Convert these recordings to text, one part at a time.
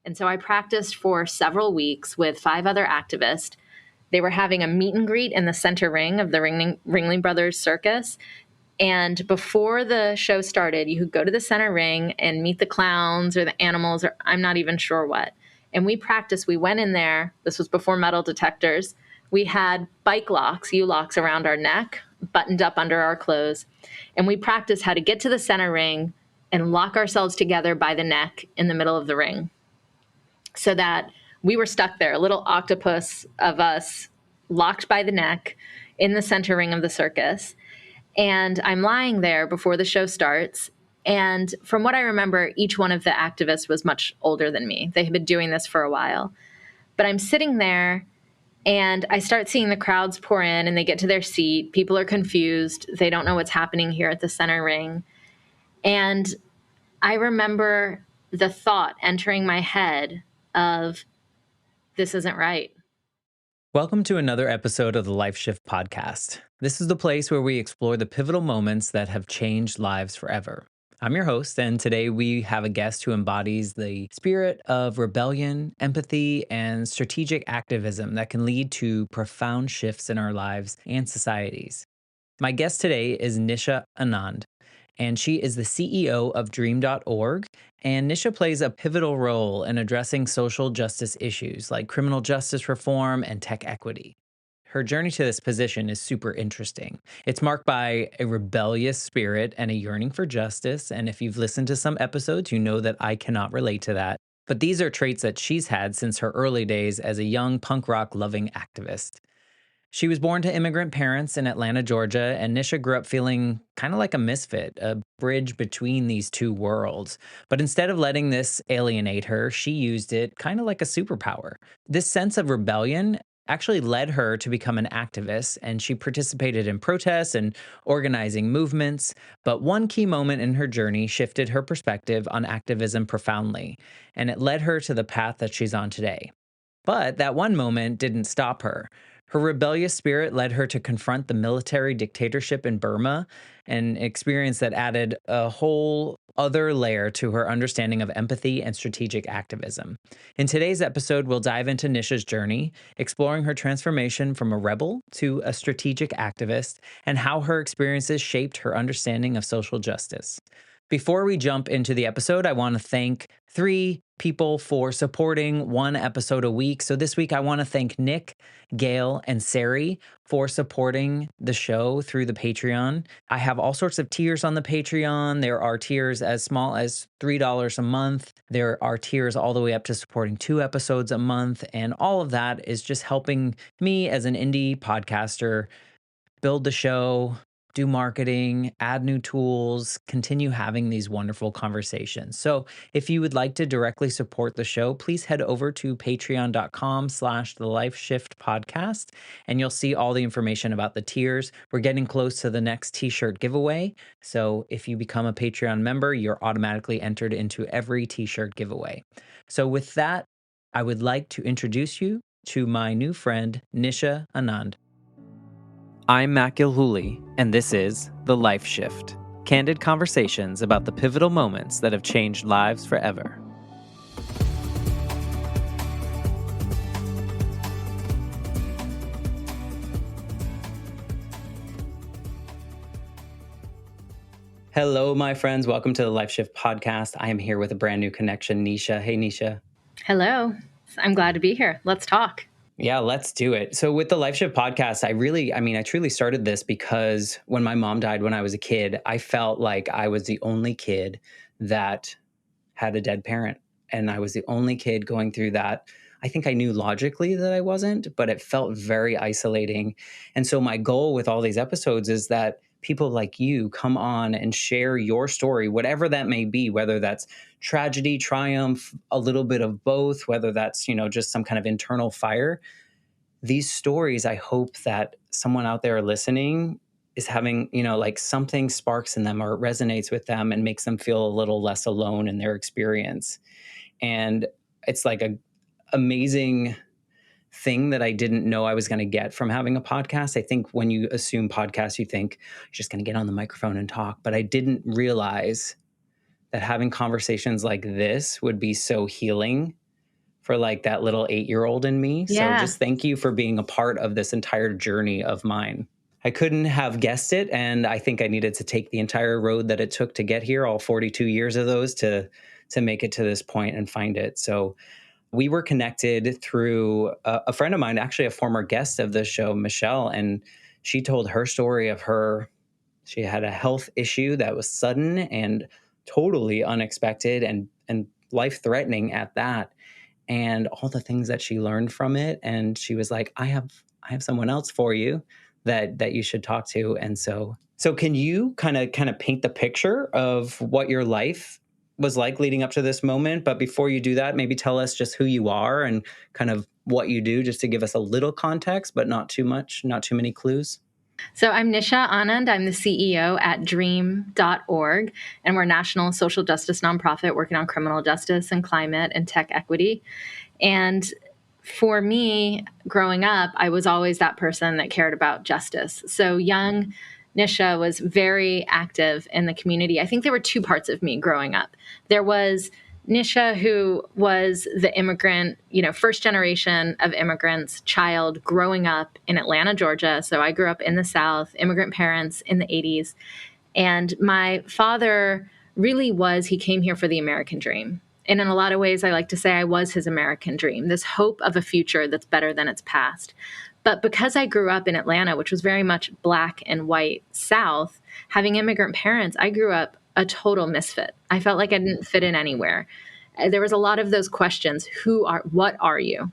And so I practiced for several weeks with 5 other activists. They were having a meet and greet in the center ring of the Ringling Brothers Circus. And before the show started, you could go to the center ring and meet the clowns or the animals, or I'm not even sure what. And we practiced. We went in there. This was before metal detectors. We had bike locks, U-locks around our neck, buttoned up under our clothes. And we practiced how to get to the center ring and lock ourselves together by the neck in the middle of the ring, so that we were stuck there, a little octopus of us locked by the neck in the center ring of the circus. And I'm lying there before the show starts. And from what I remember, each one of the activists was much older than me. They had been doing this for a while. But I'm sitting there and I start seeing the crowds pour in and they get to their seat. People are confused. They don't know what's happening here at the center ring. And I remember the thought entering my head of, this isn't right. Welcome to another episode of the Life Shift podcast. This is the place where we explore the pivotal moments that have changed lives forever. I'm your host, and today we have a guest who embodies the spirit of rebellion, empathy, and strategic activism that can lead to profound shifts in our lives and societies. My guest today is Nisha Anand, and she is the CEO of Dream.org. And Nisha plays a pivotal role in addressing social justice issues like criminal justice reform and tech equity. Her journey to this position is super interesting. It's marked by a rebellious spirit and a yearning for justice. And if you've listened to some episodes, you know that I cannot relate to that. But these are traits that she's had since her early days as a young punk rock loving activist. She was born to immigrant parents in Atlanta, Georgia, and Nisha grew up feeling kind of like a misfit, a bridge between these two worlds. But instead of letting this alienate her, she used it kind of like a superpower. This sense of rebellion actually led her to become an activist, and she participated in protests and organizing movements. But one key moment in her journey shifted her perspective on activism profoundly, and it led her to the path that she's on today. But that one moment didn't stop her. Her rebellious spirit led her to confront the military dictatorship in Burma, an experience that added a whole other layer to her understanding of empathy and strategic activism. In today's episode, we'll dive into Nisha's journey, exploring her transformation from a rebel to a strategic activist, and how her experiences shaped her understanding of social justice. Before we jump into the episode, I want to thank 3 people for supporting 1 episode a week. So this week, I want to thank Nick, Gail, and Sari for supporting the show through the Patreon. I have all sorts of tiers on the Patreon. There are tiers as small as $3 a month. There are tiers all the way up to supporting 2 episodes a month. And all of that is just helping me as an indie podcaster build the show, do marketing, add new tools, continue having these wonderful conversations. So if you would like to directly support the show, please head over to patreon.com/thelifeshiftpodcast, and you'll see all the information about the tiers. We're getting close to the next t-shirt giveaway. So if you become a Patreon member, you're automatically entered into every t-shirt giveaway. So with that, I would like to introduce you to my new friend, Nisha Anand. I'm Matt Gilhooly, and this is The Life Shift, candid conversations about the pivotal moments that have changed lives forever. Hello, my friends. Welcome to The Life Shift podcast. I am here with a brand new connection, Nisha. Hey, Nisha. Hello. I'm glad to be here. Let's talk. Yeah, let's do it. So with the Life Shift podcast, I truly started this because when my mom died when I was a kid, I felt like I was the only kid that had a dead parent. And I was the only kid going through that. I think I knew logically that I wasn't, but it felt very isolating. And so my goal with all these episodes is that people like you come on and share your story, whatever that may be, whether that's tragedy, triumph, a little bit of both, whether that's, just some kind of internal fire. These stories, I hope that someone out there listening is having, something sparks in them or it resonates with them and makes them feel a little less alone in their experience. And it's like a amazing thing that I didn't know I was going to get from having a podcast. I think when you assume podcasts, you think you're just going to get on the microphone and talk. But I didn't realize that having conversations like this would be so healing for like that little 8-year-old in me. So Yeah. just thank you for being a part of this entire journey of mine. I couldn't have guessed it. And I think I needed to take the entire road that it took to get here, all 42 years of those to make it to this point and find it. So we were connected through a friend of mine, actually a former guest of the show, Michelle, and she told her story of she had a health issue that was sudden and totally unexpected and life-threatening at that, and all the things that she learned from it. And she was like, I have someone else for you that you should talk to. And so can you kind of paint the picture of what your life was like leading up to this moment? But before you do that, maybe tell us just who you are and kind of what you do, just to give us a little context, but not too much, not too many clues. So I'm Nisha Anand. I'm the CEO at dream.org, and we're a national social justice nonprofit working on criminal justice and climate and tech equity. And for me, growing up, I was always that person that cared about justice. So young Nisha was very active in the community. I think there were two parts of me growing up. There was Nisha, who was the immigrant, first generation of immigrants, child growing up in Atlanta, Georgia. So I grew up in the South, immigrant parents in the 80s. And my father really he came here for the American dream. And in a lot of ways, I like to say I was his American dream, this hope of a future that's better than its past. But because I grew up in Atlanta, which was very much black and white South, having immigrant parents, I grew up a total misfit. I felt like I didn't fit in anywhere. There was a lot of those questions. What are you?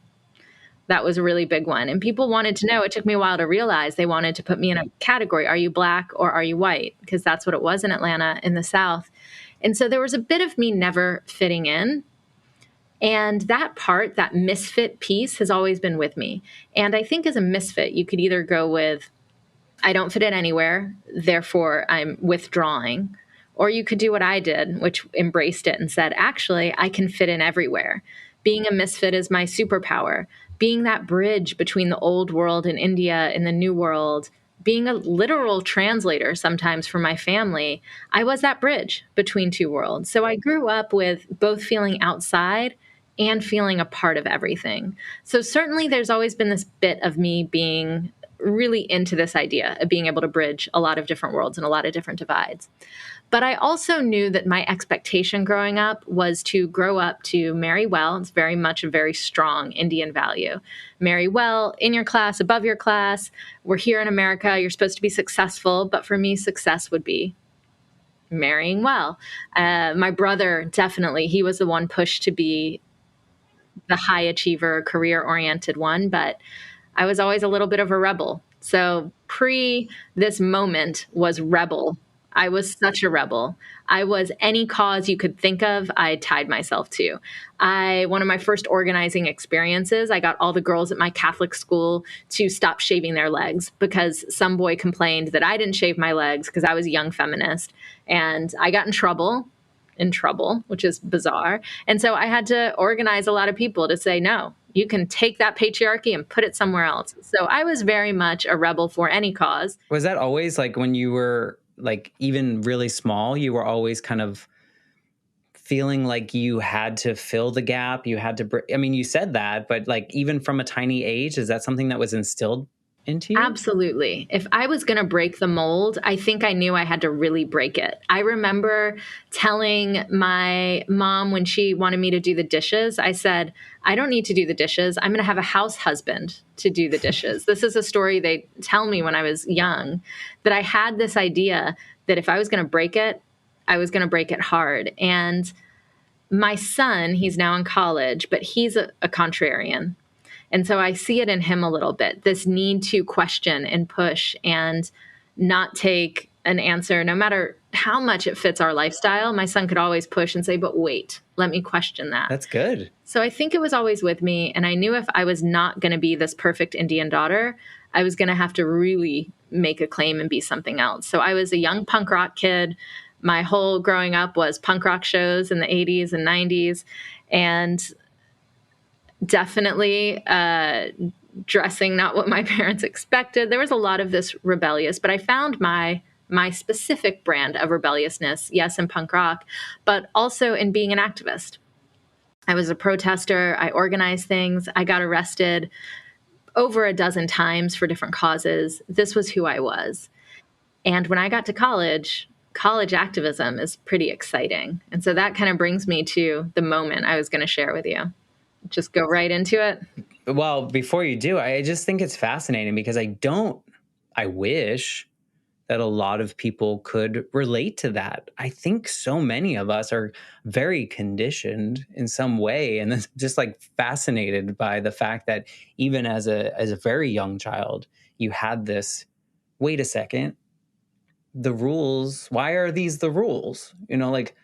That was a really big one. And people wanted to know. It took me a while to realize they wanted to put me in a category. Are you black or are you white? Because that's what it was in Atlanta in the South. And so there was a bit of me never fitting in. And that misfit piece has always been with me. And I think as a misfit, you could either go with, I don't fit in anywhere, therefore I'm withdrawing. Or you could do what I did, which embraced it and said, actually, I can fit in everywhere. Being a misfit is my superpower. Being that bridge between the old world in India and the new world, being a literal translator sometimes for my family, I was that bridge between two worlds. So I grew up with both feeling outside and feeling a part of everything. So certainly there's always been this bit of me being really into this idea of being able to bridge a lot of different worlds and a lot of different divides. But I also knew that my expectation growing up was to grow up to marry well. It's very much a very strong Indian value. Marry well, in your class, above your class. We're here in America. You're supposed to be successful. But for me, success would be marrying well. My brother, definitely, he was the one pushed to be the high achiever, career-oriented one. But I was always a little bit of a rebel. So this moment was rebel. I was such a rebel. I was any cause you could think of, I tied myself to. One of my first organizing experiences, I got all the girls at my Catholic school to stop shaving their legs because some boy complained that I didn't shave my legs because I was a young feminist. And I got in trouble, which is bizarre. And so I had to organize a lot of people to say, no, you can take that patriarchy and put it somewhere else. So I was very much a rebel for any cause. Was that always like when you were like even really small, you were always kind of feeling like you had to fill the gap? You had to, I mean, you said that, but like even from a tiny age, is that something that was instilled into you? Absolutely. If I was going to break the mold, I think I knew I had to really break it. I remember telling my mom when she wanted me to do the dishes, I said, I don't need to do the dishes. I'm going to have a house husband to do the dishes. This is a story they tell me when I was young, that I had this idea that if I was going to break it, I was going to break it hard. And my son, he's now in college, but he's a contrarian. And so I see it in him a little bit, this need to question and push and not take an answer, no matter how much it fits our lifestyle. My son could always push and say, but wait, let me question that. That's good. So I think it was always with me. And I knew if I was not going to be this perfect Indian daughter, I was going to have to really make a claim and be something else. So I was a young punk rock kid. My whole growing up was punk rock shows in the 80s and 90s. And definitely dressing not what my parents expected. There was a lot of this rebellious, but I found my specific brand of rebelliousness, yes, in punk rock, but also in being an activist. I was a protester. I organized things. I got arrested over a dozen times for different causes. This was who I was. And when I got to college activism is pretty exciting. And so that kind of brings me to the moment I was going to share with you. Just go right into it. Well, before you do, I just think it's fascinating because I wish that a lot of people could relate to that. I think so many of us are very conditioned in some way, and it's just like fascinated by the fact that even as a very young child, you had this, wait a second, the rules, why are these the rules? Like,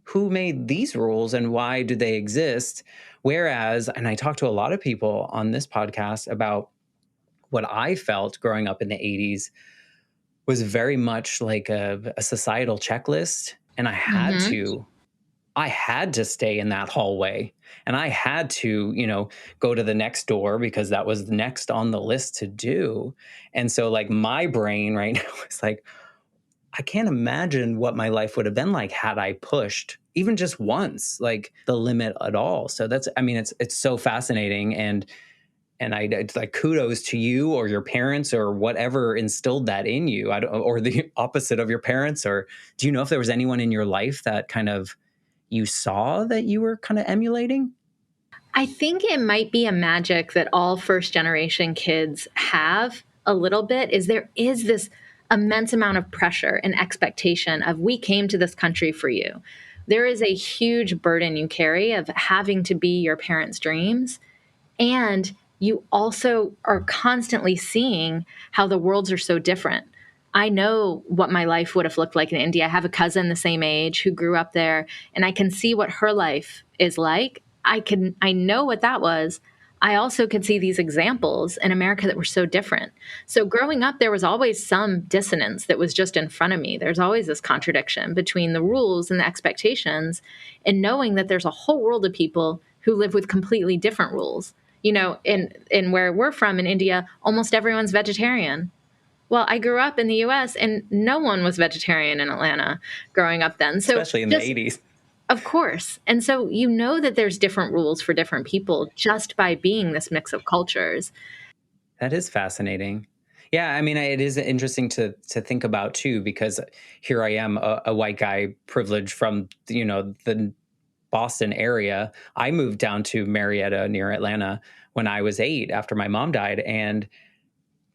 who made these rules and why do they exist? Whereas, and I talk to a lot of people on this podcast about what I felt growing up in the 80s was very much like a societal checklist. And Mm-hmm. I had to stay in that hallway, and I had to, go to the next door because that was next on the list to do. And so like my brain right now is like, I can't imagine what my life would have been like had I pushed even just once, like the limit at all. So I mean, it's so fascinating. And it's like kudos to you or your parents or whatever instilled that in you. I don't, or the opposite of your parents. Or do you know if there was anyone in your life that kind of you saw that you were kind of emulating? I think it might be a magic that all first generation kids have a little bit is there is this immense amount of pressure and expectation of we came to this country for you. There is a huge burden you carry of having to be your parents' dreams. And you also are constantly seeing how the worlds are so different. I know what my life would have looked like in India. I have a cousin the same age who grew up there, and I can see what her life is like. I know what that was. I also could see these examples in America that were so different. So growing up, there was always some dissonance that was just in front of me. There's always this contradiction between the rules and the expectations, and knowing that there's a whole world of people who live with completely different rules. In where we're from in India, almost everyone's vegetarian. Well, I grew up in the US and no one was vegetarian in Atlanta growing up then. So Especially in the just 80s. of course. And so you know that there's different rules for different people just by being this mix of cultures. That is fascinating. Yeah, I mean, it is interesting to think about too, because here I am, a white guy, privileged from the Boston area. I moved down to Marietta near Atlanta when I was 8 after my mom died, and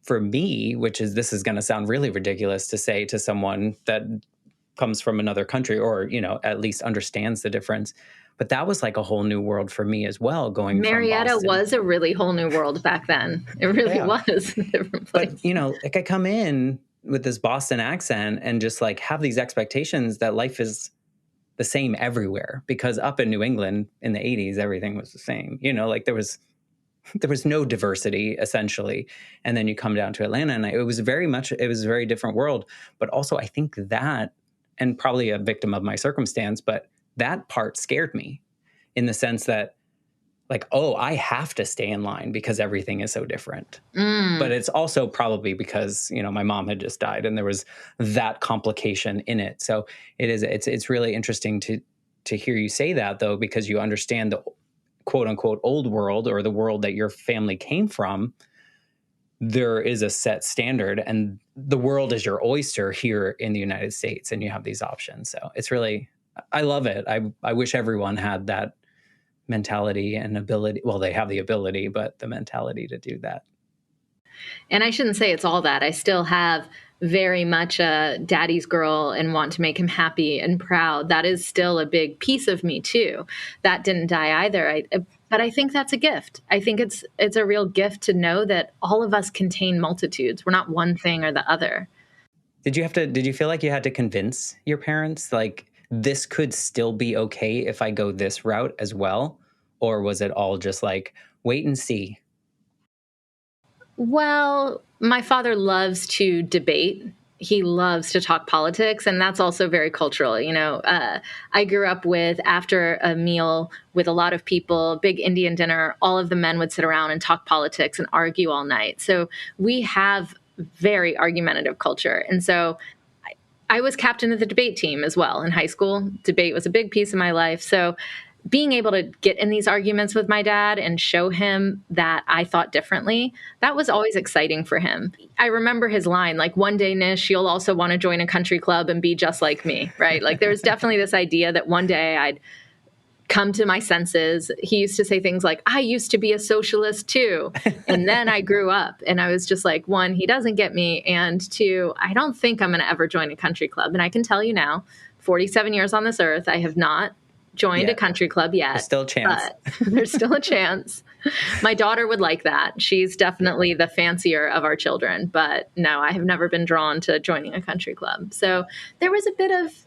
for me, this is going to sound really ridiculous to say to someone that comes from another country or, at least understands the difference. But that was like a whole new world for me as well, going from Marietta Boston. was a really whole new world back then. It really Yeah. was a different place. But, like I come in with this Boston accent and just like have these expectations that life is the same everywhere, because up in New England in the 80s, everything was the same. Like there was no diversity essentially. And then you come down to Atlanta and it was a very different world. But also I think that, and probably a victim of my circumstance, but that part scared me in the sense that like, oh, I have to stay in line because everything is so different. But it's also probably because, my mom had just died and there was that complication in it. So it's really interesting to hear you say that though, because you understand the quote unquote old world or the world that your family came from. There is a set standard and the world is your oyster here in the United States and you have these options. So it's really, I love it. I wish everyone had that mentality and ability. Well, they have the ability, but the mentality to do that. And I shouldn't say it's all that. I still have very much a daddy's girl and want to make him happy and proud. That is still a big piece of me too. That didn't die either. But I think that's a gift. I think it's a real gift to know that all of us contain multitudes. We're not one thing or the other. Did you feel like you had to convince your parents like this could still be okay if I go this route as well? Or was it all just like wait and see? Well, my father loves to debate. He loves to talk politics, and that's also very cultural. I grew up with after a meal with a lot of people, big Indian dinner, all of the men would sit around and talk politics and argue all night. So we have very argumentative culture. And so I was captain of the debate team as well in high school. Debate was a big piece of my life. So being able to get in these arguments with my dad and show him that I thought differently, that was always exciting for him. I remember his line, like, one day, Nish, you'll also want to join a country club and be just like me, right? Like, there was definitely this idea that one day I'd come to my senses. He used to say things like, I used to be a socialist too. And then I grew up and I was just like, one, he doesn't get me. And two, I don't think I'm going to ever join a country club. And I can tell you now, 47 years on this earth, I have not joined a country club yet. There's still a chance. But there's still a chance. My daughter would like that. She's definitely the fancier of our children. But no, I have never been drawn to joining a country club. So there was a bit of,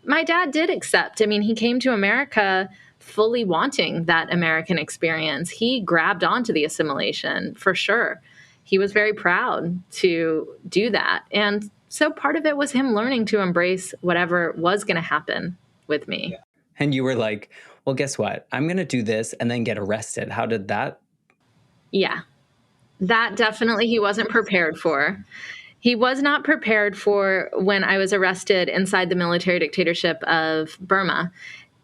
my dad did accept. I mean, he came to America fully wanting that American experience. He grabbed onto the assimilation for sure. He was very proud to do that. And so part of it was him learning to embrace whatever was going to happen with me. Yeah. And you were like, well, guess what? I'm going to do this and then get arrested. How did that? Yeah, that definitely he wasn't prepared for. He was not prepared for when I was arrested inside the military dictatorship of Burma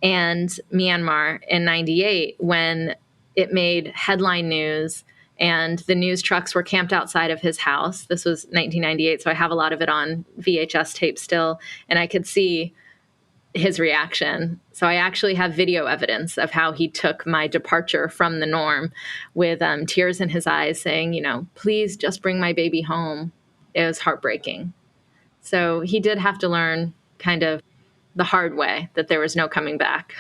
and Myanmar in 98, when it made headline news and the news trucks were camped outside of his house. This was 1998, so I have a lot of it on VHS tape still, and I could see his reaction. So I actually have video evidence of how he took my departure from the norm with tears in his eyes saying, please just bring my baby home. It was heartbreaking. So he did have to learn kind of the hard way that there was no coming back.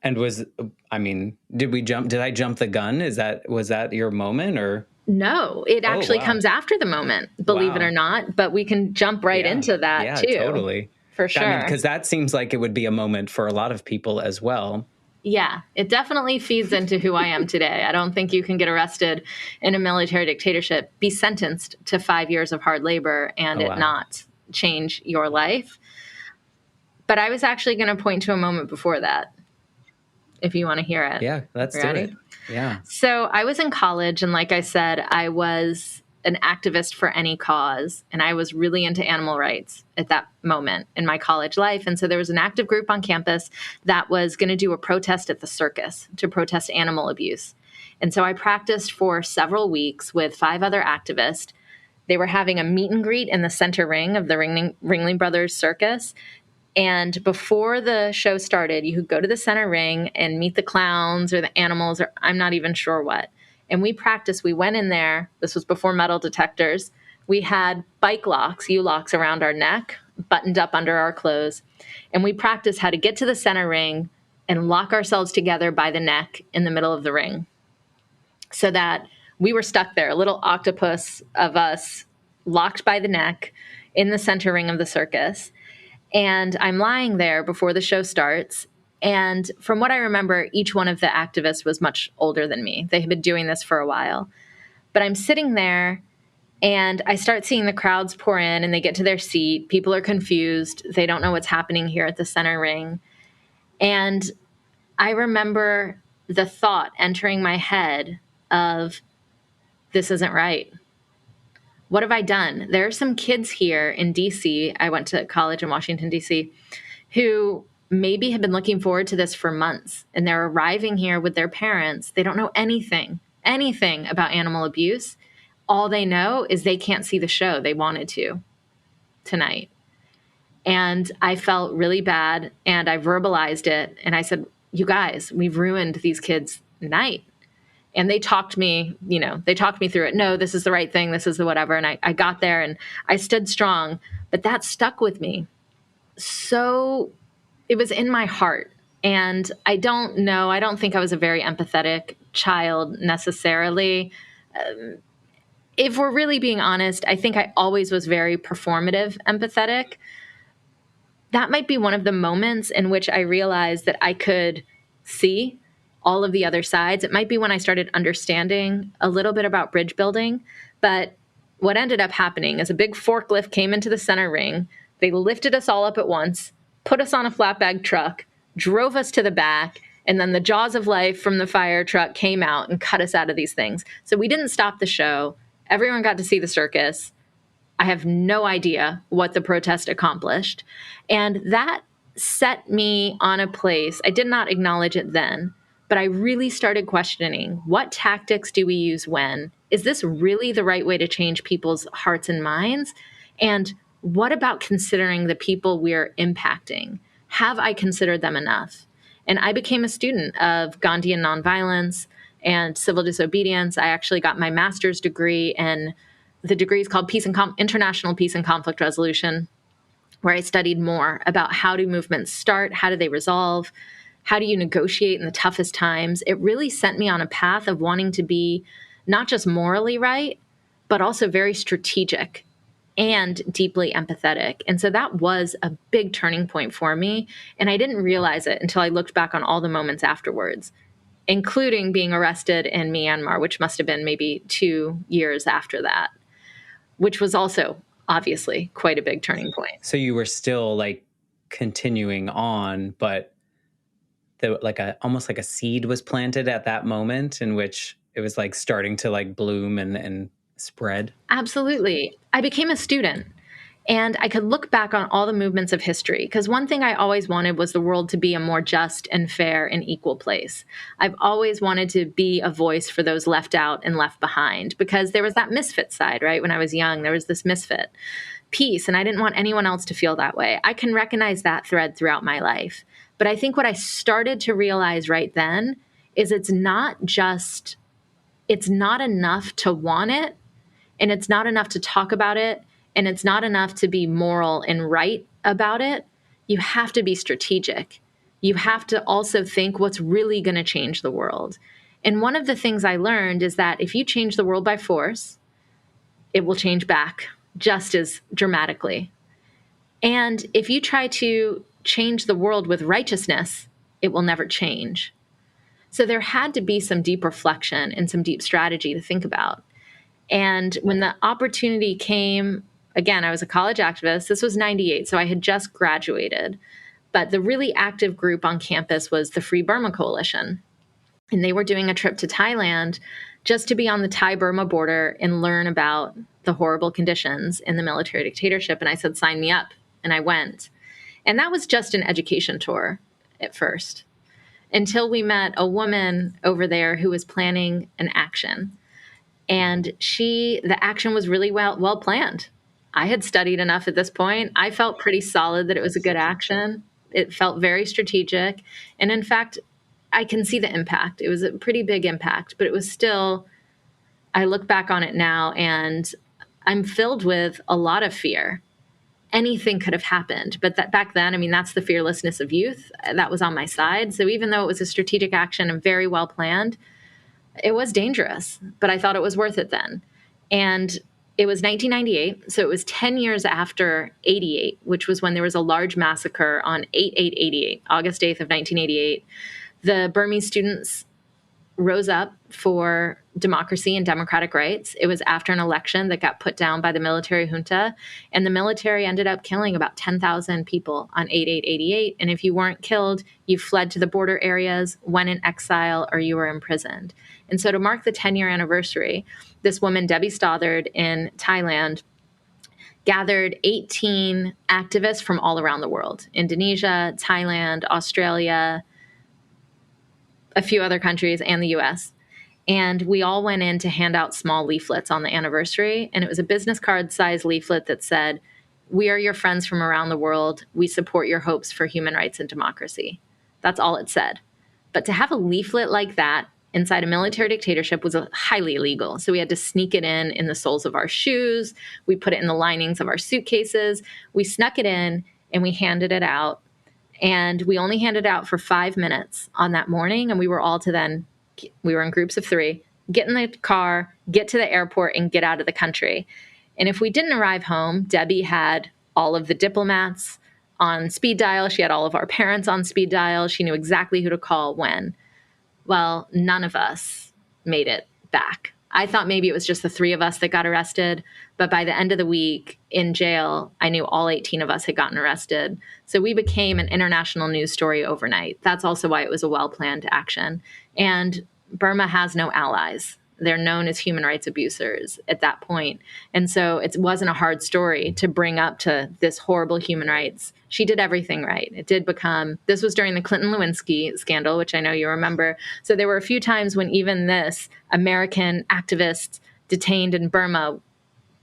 And did I jump the gun? Was that your moment or? No, it actually comes after the moment, believe it or not, but we can jump right into that too. Yeah, totally. For sure. Because that seems like it would be a moment for a lot of people as well. Yeah, it definitely feeds into who I am today. I don't think you can get arrested in a military dictatorship, be sentenced to 5 years of hard labor, and not change your life. But I was actually going to point to a moment before that, if you want to hear it. Yeah, let's do it. Yeah. So I was in college, and like I said, I was an activist for any cause, and I was really into animal rights at that moment in my college life. And so there was an active group on campus that was going to do a protest at the circus to protest animal abuse. And so I practiced for several weeks with 5 other activists. They were having a meet and greet in the center ring of the Ringling Brothers Circus. And before the show started, you could go to the center ring and meet the clowns or the animals, or I'm not even sure what. And we practiced. We went in there. This was before metal detectors. We had bike locks, U-locks around our neck, buttoned up under our clothes. And we practiced how to get to the center ring and lock ourselves together by the neck in the middle of the ring, so that we were stuck there, a little octopus of us locked by the neck in the center ring of the circus. And I'm lying there before the show starts. And from what I remember, each one of the activists was much older than me. They had been doing this for a while. But I'm sitting there and I start seeing the crowds pour in and they get to their seat. People are confused. They don't know what's happening here at the center ring. And I remember the thought entering my head of, this isn't right. What have I done? There are some kids here in DC. I went to college in Washington, DC, who maybe have been looking forward to this for months, and they're arriving here with their parents. They don't know anything about animal abuse. All they know is they can't see the show they wanted to tonight. And I felt really bad, and I verbalized it, and I said, you guys, we've ruined these kids' night. And they talked me through it. No, this is the right thing. This is the whatever. And I got there and I stood strong, but that stuck with me. So it was in my heart. And I don't think I was a very empathetic child necessarily. If we're really being honest, I think I always was very performative empathetic. That might be one of the moments in which I realized that I could see all of the other sides. It might be when I started understanding a little bit about bridge building. But what ended up happening is a big forklift came into the center ring. They lifted us all up at once, put us on a flatbed truck, drove us to the back, and then the jaws of life from the fire truck came out and cut us out of these things. So we didn't stop the show. Everyone got to see the circus. I have no idea what the protest accomplished. And that set me on a place. I did not acknowledge it then, but I really started questioning, what tactics do we use when? Is this really the right way to change people's hearts and minds? And what about considering the people we're impacting? Have I considered them enough? And I became a student of Gandhian nonviolence and civil disobedience. I actually got my master's degree, and the degree is called International Peace and Conflict Resolution, where I studied more about how do movements start, how do they resolve, how do you negotiate in the toughest times. It really sent me on a path of wanting to be not just morally right, but also very strategic and deeply empathetic. And so that was a big turning point for me. And I didn't realize it until I looked back on all the moments afterwards, including being arrested in Myanmar, which must have been maybe 2 years after that, which was also obviously quite a big turning point. So you were still like continuing on, but almost like a seed was planted at that moment in which it was like starting to like bloom and spread. Absolutely. I became a student, and I could look back on all the movements of history, because one thing I always wanted was the world to be a more just and fair and equal place. I've always wanted to be a voice for those left out and left behind, because there was that misfit side, right? When I was young, there was this misfit piece, and I didn't want anyone else to feel that way. I can recognize that thread throughout my life. But I think what I started to realize right then is it's not enough to want it, and it's not enough to talk about it, and it's not enough to be moral and right about it. You have to be strategic. You have to also think what's really going to change the world. And one of the things I learned is that if you change the world by force, it will change back just as dramatically. And if you try to change the world with righteousness, it will never change. So there had to be some deep reflection and some deep strategy to think about. And when the opportunity came, again, I was a college activist. This was 98, so I had just graduated. But the really active group on campus was the Free Burma Coalition. And they were doing a trip to Thailand just to be on the Thai-Burma border and learn about the horrible conditions in the military dictatorship. And I said, sign me up. And I went. And that was just an education tour at first, until we met a woman over there who was planning an action. And the action was really well planned. I had studied enough at this point. I felt pretty solid that it was a good action. It felt very strategic. And in fact, I can see the impact. It was a pretty big impact, but it was still, I look back on it now and I'm filled with a lot of fear. Anything could have happened. But back then, I mean, that's the fearlessness of youth. That was on my side. So even though it was a strategic action and very well planned, it was dangerous, but I thought it was worth it then. And it was 1998, so it was 10 years after 88, which was when there was a large massacre on 8/8/88, August 8th of 1988. The Burmese students rose up for democracy and democratic rights. It was after an election that got put down by the military junta, and the military ended up killing about 10,000 people on 8/8/88. And if you weren't killed, you fled to the border areas, went in exile, or you were imprisoned. And so to mark the 10-year anniversary, this woman, Debbie Stothard, in Thailand, gathered 18 activists from all around the world: Indonesia, Thailand, Australia, a few other countries, and the US. And we all went in to hand out small leaflets on the anniversary. And it was a business card size leaflet that said, "We are your friends from around the world. We support your hopes for human rights and democracy." That's all it said. But to have a leaflet like that inside a military dictatorship was highly illegal. So we had to sneak it in the soles of our shoes. We put it in the linings of our suitcases. We snuck it in and we handed it out. And we only handed it out for 5 minutes on that morning. And we were we were in groups of 3, get in the car, get to the airport, and get out of the country. And if we didn't arrive home, Debbie had all of the diplomats on speed dial. She had all of our parents on speed dial. She knew exactly who to call when. Well, none of us made it back. I thought maybe it was just the 3 of us that got arrested. But by the end of the week in jail, I knew all 18 of us had gotten arrested. So we became an international news story overnight. That's also why it was a well-planned action. And Burma has no allies. They're known as human rights abusers at that point. And so it wasn't a hard story to bring up to this horrible human rights. She did everything right. It did become, this was during the Clinton-Lewinsky scandal, which I know you remember. So there were a few times when even this American activist detained in Burma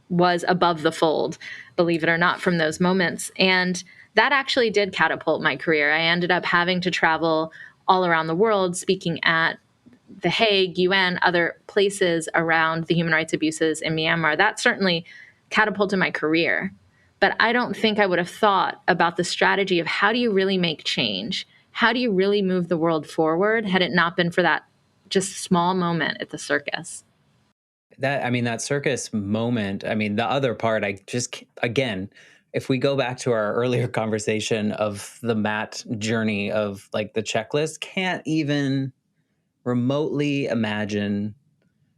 was above the fold, believe it or not, from those moments. And that actually did catapult my career. I ended up having to travel all around the world speaking at the Hague, UN, other places around the human rights abuses in Myanmar. That certainly catapulted my career. But I don't think I would have thought about the strategy of how do you really make change? How do you really move the world forward had it not been for that just small moment at the circus? That circus moment, the other part, again, if we go back to our earlier conversation of the Matt journey of like the checklist, can't even remotely imagine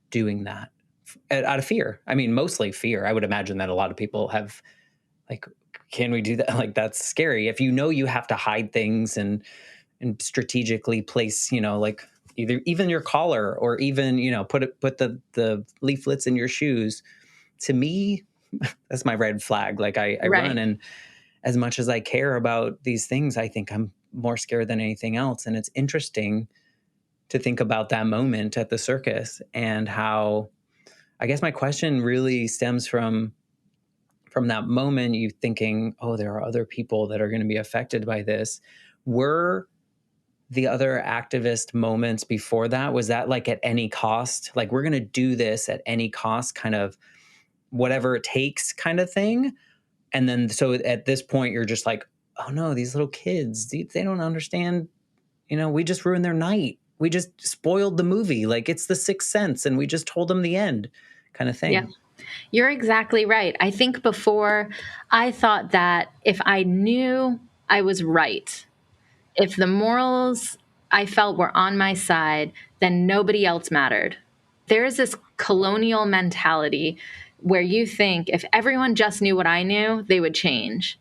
doing that out of fear. Mostly fear. I would imagine that a lot of people have like, can we do that? Like, that's scary. If you know you have to hide things and strategically place, like either even your collar or even, put the leaflets in your shoes. To me, that's my red flag. Like I Right. run, and as much as I care about these things, I think I'm more scared than anything else. And it's interesting to think about that moment at the circus and how, I guess my question really stems from that moment, you thinking, oh, there are other people that are going to be affected by this. Were the other activist moments before that, was that like at any cost? Like, we're going to do this at any cost, kind of whatever it takes kind of thing? And then, so at this point, you're just like, oh no, these little kids, they don't understand. We just ruined their night. We just spoiled the movie. Like, it's the Sixth Sense and we just told them the end kind of thing. Yeah. You're exactly right. I think before I thought that if I knew I was right, if the morals I felt were on my side, then nobody else mattered. There is this colonial mentality where you think if everyone just knew what I knew, they would change.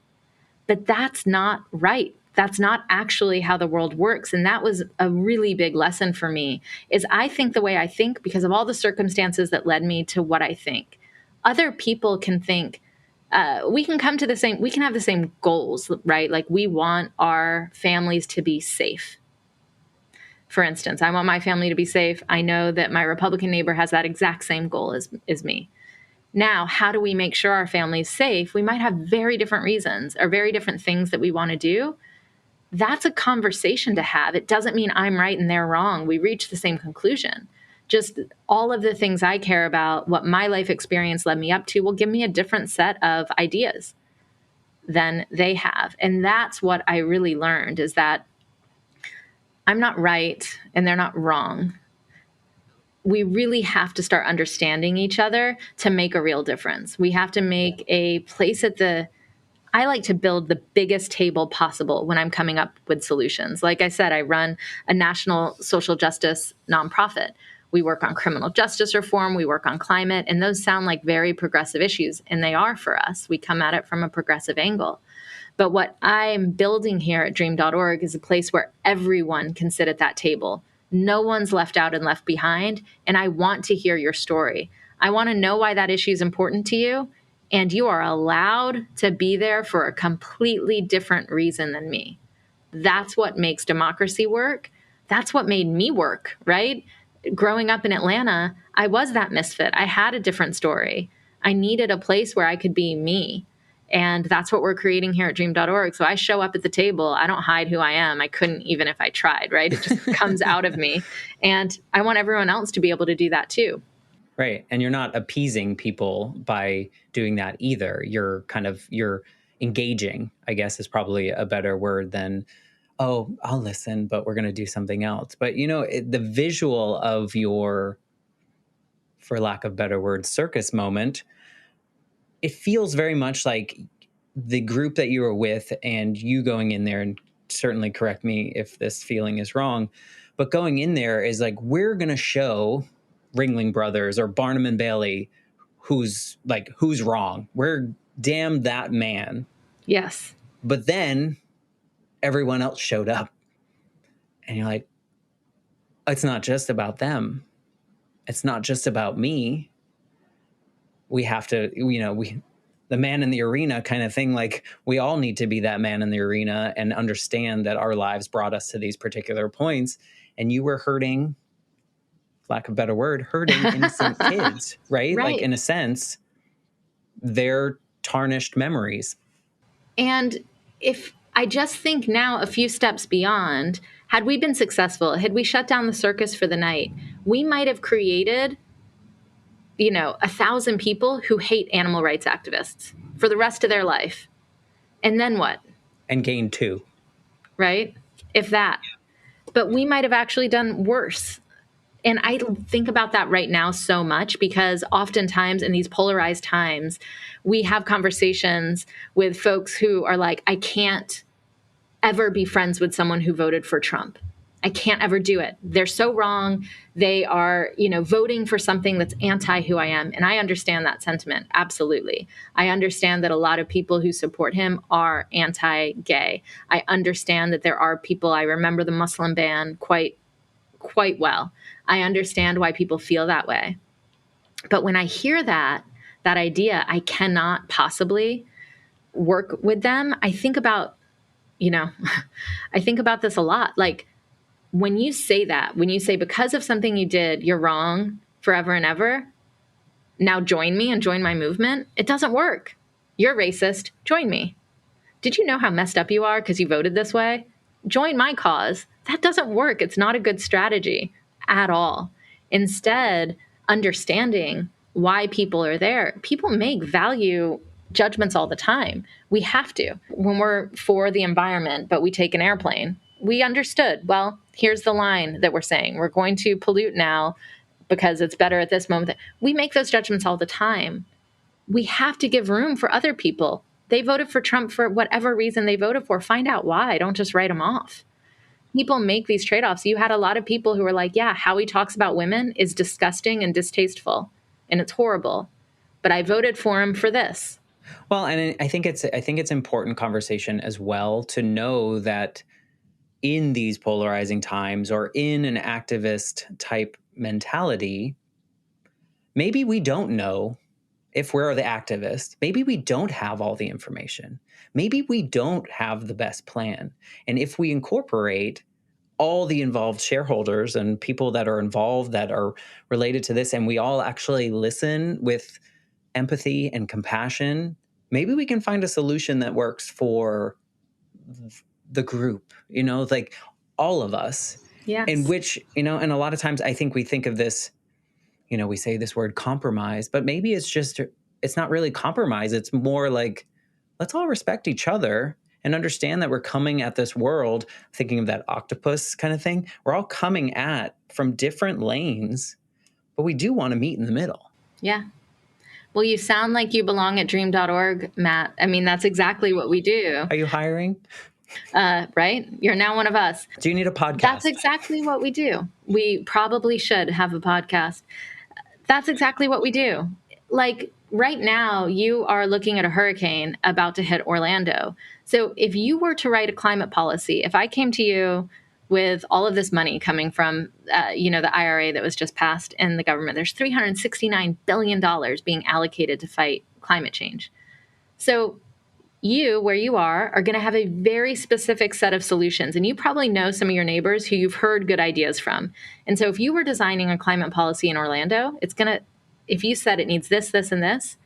But that's not right. That's not actually how the world works. And that was a really big lesson for me, is I think the way I think because of all the circumstances that led me to what I think. Other people can think, we can come to we can have the same goals, right? Like we want our families to be safe. For instance, I want my family to be safe. I know that my Republican neighbor has that exact same goal as me. Now, how do we make sure our family's safe? We might have very different reasons or very different things that we want to do. That's a conversation to have. It doesn't mean I'm right and they're wrong. We reach the same conclusion. Just all of the things I care about, what my life experience led me up to, will give me a different set of ideas than they have. And that's what I really learned, is that I'm not right and they're not wrong. We really have to start understanding each other to make a real difference. We have to make a place I like to build the biggest table possible when I'm coming up with solutions. Like I said, I run a national social justice nonprofit. We work on criminal justice reform, we work on climate, and those sound like very progressive issues, and they are for us. We come at it from a progressive angle. But what I'm building here at dream.org is a place where everyone can sit at that table. No one's left out and left behind, and I want to hear your story. I want to know why that issue is important to you, and you are allowed to be there for a completely different reason than me. That's what makes democracy work. That's what made me work, right? Growing up in Atlanta, I was that misfit. I had a different story. I needed a place where I could be me. And that's what we're creating here at dream.org. So I show up at the table. I don't hide who I am. I couldn't even if I tried, right? It just comes out of me. And I want everyone else to be able to do that too. Right. And you're not appeasing people by doing that either. You're engaging, I guess is probably a better word than, oh, I'll listen, but we're going to do something else. But, the visual of your, for lack of better words, circus moment, it feels very much like the group that you were with and you going in there, and certainly correct me if this feeling is wrong, but going in there is like, we're going to show Ringling Brothers or Barnum and Bailey who's wrong. We're damn that man. Yes. But then everyone else showed up and you're like, it's not just about them. it's not just about me. We have to, the man in the arena kind of thing. Like, we all need to be that man in the arena and understand that our lives brought us to these particular points. And you were hurting, lack of a better word, hurting innocent kids, right? Like, Right. in a sense, they're tarnished memories. And if I just think now a few steps beyond, had we been successful, had we shut down the circus for the night, we might have created, 1,000 people who hate animal rights activists for the rest of their life. And then what? And gain 2. Right? If that. But we might have actually done worse. And I think about that right now so much because oftentimes in these polarized times, we have conversations with folks who are like, I can't ever be friends with someone who voted for Trump. I can't ever do it. They're so wrong. They are, voting for something that's anti who I am. And I understand that sentiment. Absolutely. I understand that a lot of people who support him are anti-gay. I understand that there are people, I remember the Muslim ban quite well. I understand why people feel that way. But when I hear that idea, I cannot possibly work with them. I think about, I think about this a lot. Like, when you say that, when you say, because of something you did, you're wrong forever and ever, now join me and join my movement, it doesn't work. You're racist, join me. Did you know how messed up you are because you voted this way? Join my cause. That doesn't work. It's not a good strategy at all. Instead, understanding why people are there. People make value judgments all the time. We have to. When we're for the environment, but we take an airplane, we understood, well, here's the line that we're saying. We're going to pollute now because it's better at this moment. We make those judgments all the time. We have to give room for other people. They voted for Trump for whatever reason they voted for. Find out why. Don't just write them off. People make these trade-offs. You had a lot of people who were like, yeah, how he talks about women is disgusting and distasteful, and it's horrible. But I voted for him for this. Well, and I think it's important conversation as well to know that in these polarizing times or in an activist type mentality, maybe we don't know if we're the activist. Maybe we don't have all the information. Maybe we don't have the best plan. And if we incorporate all the involved shareholders and people that are involved that are related to this, and we all actually listen with empathy and compassion, maybe we can find a solution that works for the group, like all of us. Yes. In which, and a lot of times I think we think of this, we say this word compromise, but maybe it's not really compromise. It's more like, let's all respect each other and understand that we're coming at this world, thinking of that octopus kind of thing. We're all coming at from different lanes, but we do want to meet in the middle. Yeah. Well, you sound like you belong at dream.org, Matt. I mean, that's exactly what we do. Are you hiring? Right? You're now one of us. Do you need a podcast? That's exactly what we do. We probably should have a podcast. That's exactly what we do. Like right now, you are looking at a hurricane about to hit Orlando. So if you were to write a climate policy, if I came to you with all of this money coming from, the IRA that was just passed in the government, there's $369 billion being allocated to fight climate change. So you, where you are going to have a very specific set of solutions. And you probably know some of your neighbors who you've heard good ideas from. And so if you were designing a climate policy in Orlando, if you said it needs this, this, and this,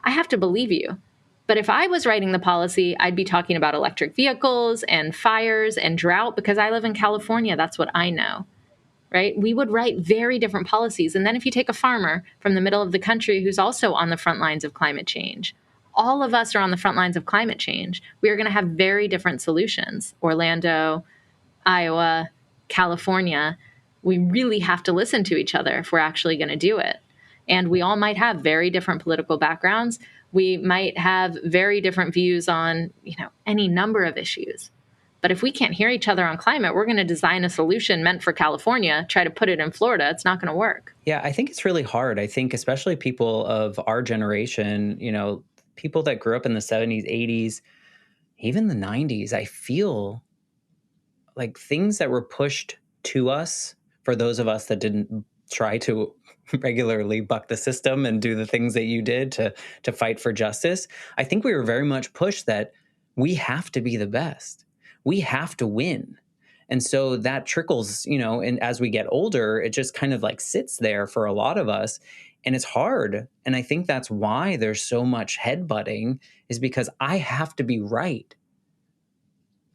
I have to believe you. But if I was writing the policy, I'd be talking about electric vehicles and fires and drought because I live in California. That's what I know, right? We would write very different policies. And then if you take a farmer from the middle of the country who's also on the front lines of climate change, all of us are on the front lines of climate change. We are going to have very different solutions. Orlando, Iowa, California. We really have to listen to each other if we're actually going to do it. And we all might have very different political backgrounds. We might have very different views on, any number of issues. But if we can't hear each other on climate, we're going to design a solution meant for California, try to put it in Florida. It's not going to work. Yeah, I think it's really hard. I think especially people of our generation, people that grew up in the 70s, 80s, even the 90s, I feel like things that were pushed to us for those of us that didn't try to regularly buck the system and do the things that you did to fight for justice. I think we were very much pushed that we have to be the best. We have to win. And so that trickles, and as we get older, it just kind of like sits there for a lot of us. And it's hard. And I think that's why there's so much headbutting, is because I have to be right.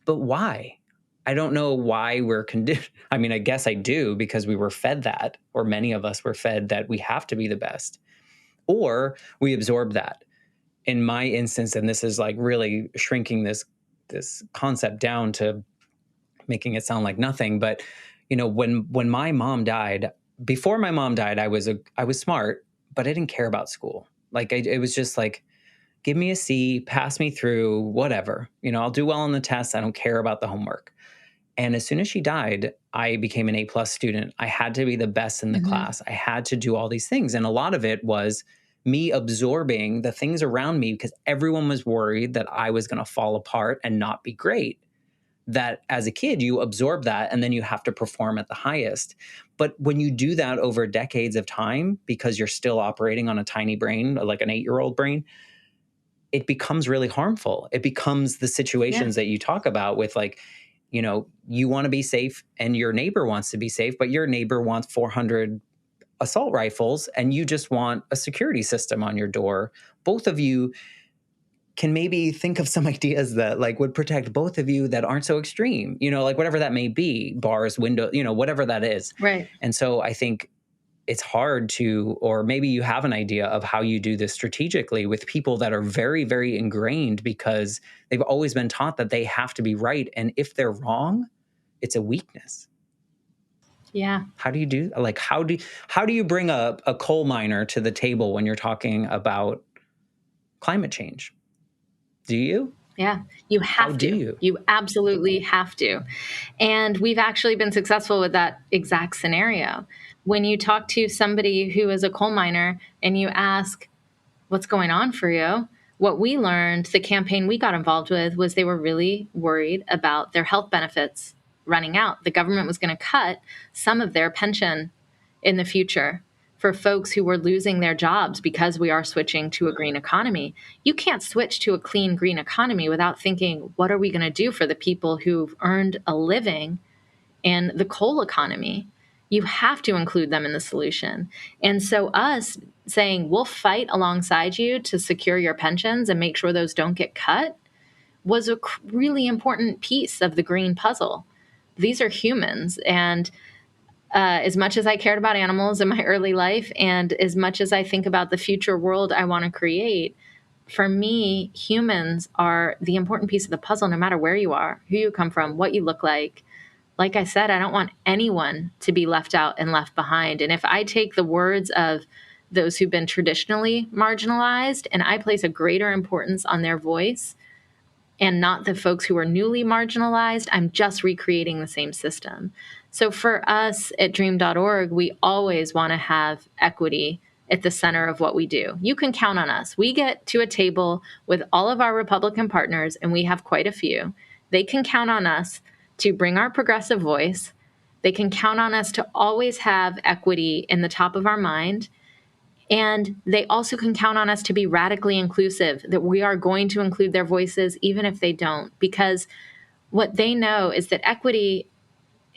But why? I don't know why we're conditioned. I mean, I guess I do, because we were fed that, or many of us were fed that we have to be the best, or we absorb that. In my instance, and this is like really shrinking this concept down to making it sound like nothing, but when my mom died, before my mom died, I was smart, but I didn't care about school. Like it was just like, give me a C, pass me through, whatever. I'll do well on the test. I don't care about the homework. And as soon as she died, I became an A+ student. I had to be the best in the class. I had to do all these things. And a lot of it was me absorbing the things around me, because everyone was worried that I was going to fall apart and not be great. That as a kid, you absorb that, and then you have to perform at the highest. But when you do that over decades of time, because you're still operating on a tiny brain, like an 8-year-old brain, it becomes really harmful. It becomes the situations that you talk about with, like, you want to be safe and your neighbor wants to be safe, but your neighbor wants 400 assault rifles and you just want a security system on your door. Both of you can maybe think of some ideas that like would protect both of you that aren't so extreme, like whatever that may be, bars, window, whatever that is. Right. And so I think it's hard to, or maybe you have an idea of how you do this strategically with people that are very, very ingrained, because they've always been taught that they have to be right. And if they're wrong, it's a weakness. Yeah. How do you do, like, how do you bring a coal miner to the table when you're talking about climate change? Do you? Yeah, you have to. You absolutely have to. And we've actually been successful with that exact scenario. When you talk to somebody who is a coal miner and you ask, what's going on for you? What we learned, the campaign we got involved with, was they were really worried about their health benefits running out. The government was going to cut some of their pension in the future for folks who were losing their jobs because we are switching to a green economy. You can't switch to a clean green economy without thinking, what are we going to do for the people who've earned a living in the coal economy? You have to include them in the solution. And so us saying, we'll fight alongside you to secure your pensions and make sure those don't get cut, was a really important piece of the green puzzle. These are humans, and as much as I cared about animals in my early life, and as much as I think about the future world I want to create, for me, humans are the important piece of the puzzle, no matter where you are, who you come from, what you look like. Like I said, I don't want anyone to be left out and left behind. And if I take the words of those who've been traditionally marginalized and I place a greater importance on their voice and not the folks who are newly marginalized, I'm just recreating the same system. So for us at dream.org, we always want to have equity at the center of what we do. You can count on us. We get to a table with all of our Republican partners, and we have quite a few. They can count on us to bring our progressive voice. They can count on us to always have equity in the top of our mind. And they also can count on us to be radically inclusive, that we are going to include their voices even if they don't, because what they know is that equity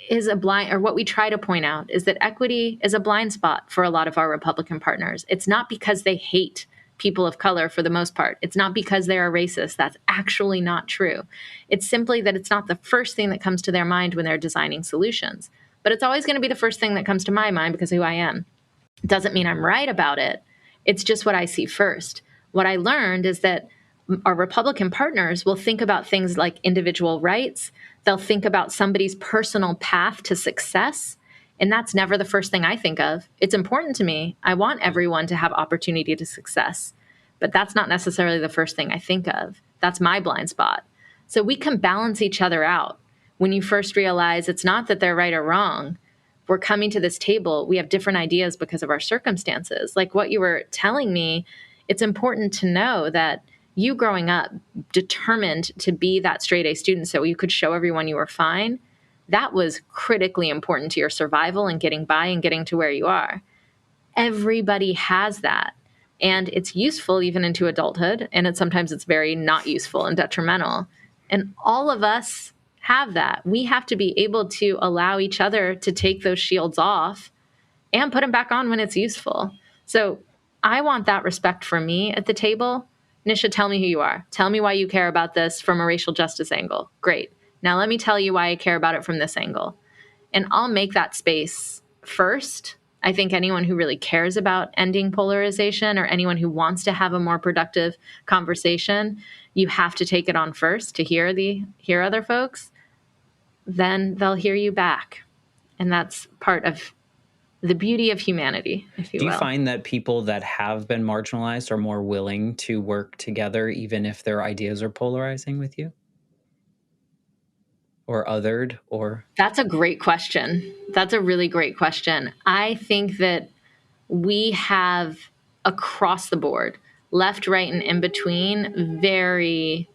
is a blind, or what we try to point out is that equity is a blind spot for a lot of our Republican partners. It's not because they hate people of color for the most part. It's not because they are racist. That's actually not true. It's simply that it's not the first thing that comes to their mind when they're designing solutions. But it's always going to be the first thing that comes to my mind because of who I am. It doesn't mean I'm right about it. It's just what I see first. What I learned is that our Republican partners will think about things like individual rights. They'll think about somebody's personal path to success. And that's never the first thing I think of. It's important to me. I want everyone to have opportunity to success. But that's not necessarily the first thing I think of. That's my blind spot. So we can balance each other out. When you first realize it's not that they're right or wrong, we're coming to this table, we have different ideas because of our circumstances. Like what you were telling me, it's important to know that you growing up determined to be that straight A student so you could show everyone you were fine, that was critically important to your survival and getting by and getting to where you are. Everybody has that. And it's useful even into adulthood. And sometimes it's very not useful and detrimental. And all of us have that. We have to be able to allow each other to take those shields off and put them back on when it's useful. So I want that respect for me at the table. Nisha, tell me who you are. Tell me why you care about this from a racial justice angle. Great. Now let me tell you why I care about it from this angle. And I'll make that space first. I think anyone who really cares about ending polarization or anyone who wants to have a more productive conversation, you have to take it on first to hear other folks. Then they'll hear you back. And that's part of the beauty of humanity, if you will. Do you find that people that have been marginalized are more willing to work together, even if their ideas are polarizing with you? Or othered, or? That's a great question. That's a really great question. I think that we have across the board, left, right, and in between, very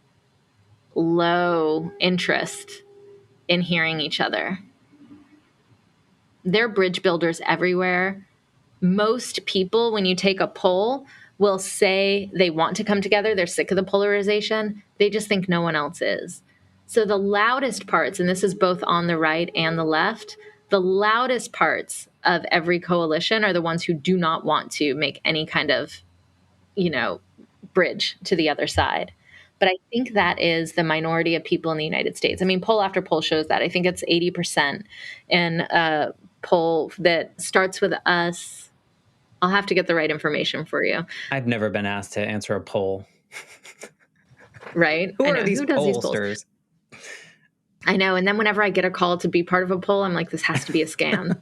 low interest in hearing each other. They're bridge builders everywhere. Most people, when you take a poll, will say they want to come together. They're sick of the polarization. They just think no one else is. So the loudest parts, and this is both on the right and the left, the loudest parts of every coalition are the ones who do not want to make any kind of, bridge to the other side. But I think that is the minority of people in the United States. I mean, poll after poll shows that. I think it's 80% in a poll that starts with us. I'll have to get the right information for you. I've never been asked to answer a poll. Right? Who are these pollsters? I know. And then whenever I get a call to be part of a poll, I'm like, this has to be a scam.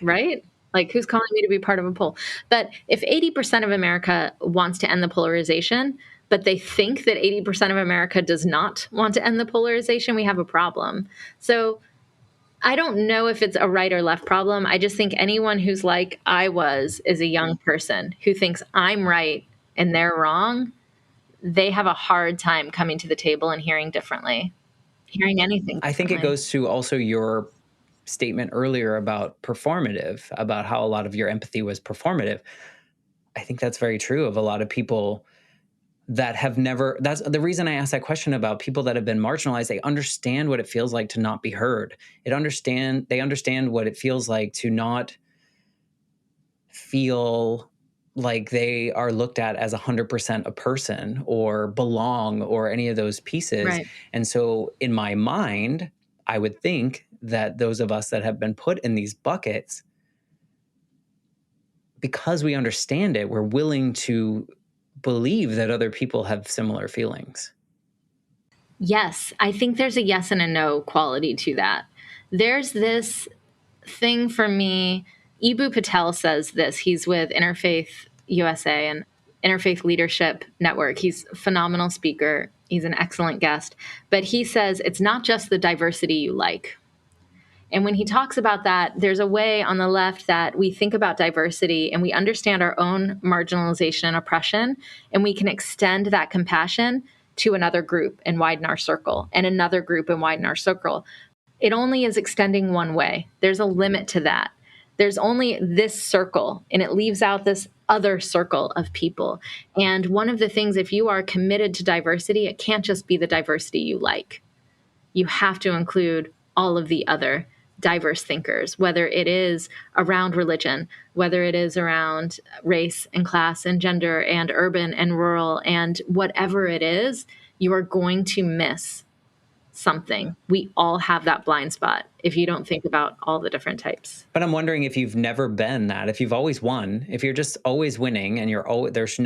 Right? Like, who's calling me to be part of a poll? But if 80% of America wants to end the polarization, but they think that 80% of America does not want to end the polarization, we have a problem. So I don't know if it's a right or left problem. I just think anyone who's like I was is a young person who thinks I'm right and they're wrong, they have a hard time coming to the table and hearing differently, hearing anything differently. I think it goes to also your statement earlier about performative, about how a lot of your empathy was performative. I think that's very true of a lot of people that have never, that's the reason I asked that question about people that have been marginalized. They understand what it feels like to not be heard. They understand what it feels like to not feel like they are looked at as 100% a person or belong or any of those pieces. Right. And so in my mind, I would think that those of us that have been put in these buckets, because we understand it, we're willing to believe that other people have similar feelings. Yes, I think there's a yes and a no quality to that. There's this thing for me. Ibu Patel says this. He's with Interfaith USA and Interfaith Leadership Network. He's a phenomenal speaker. He's an excellent guest. But he says it's not just the diversity you like. And when he talks about that, there's a way on the left that we think about diversity and we understand our own marginalization and oppression, and we can extend that compassion to another group and widen our circle, and another group and widen our circle. It only is extending one way. There's a limit to that. There's only this circle, and it leaves out this other circle of people. And one of the things, if you are committed to diversity, it can't just be the diversity you like. You have to include all of the other diverse thinkers, whether it is around religion, whether it is around race and class and gender and urban and rural, and whatever it is, you are going to miss something. We all have that blind spot if you don't think about all the different types. But I'm wondering if you've never been that, if you've always won, if you're just always winning and there's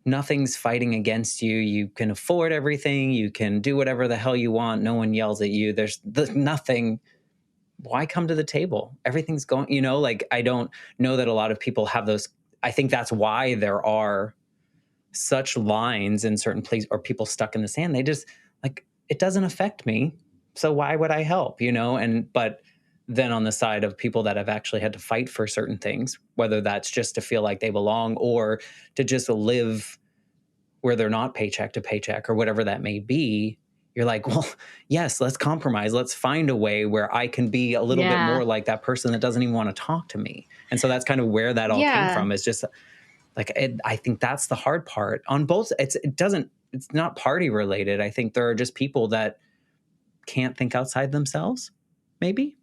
nothing's fighting against you. You can afford everything. You can do whatever the hell you want. No one yells at you. There's nothing. Why come to the table? Everything's going, I don't know that a lot of people have those. I think that's why there are such lines in certain places or people stuck in the sand. They just it doesn't affect me. So why would I help? But then on the side of people that have actually had to fight for certain things, whether that's just to feel like they belong or to just live where they're not paycheck to paycheck or whatever that may be, you're like, well, yes, let's compromise. Let's find a way where I can be a little bit Yeah. more like that person that doesn't even want to talk to me. And so that's kind of where that all came Yeah. from. Is just like, I think that's the hard part on both. It's not party related. I think there are just people that can't think outside themselves, maybe.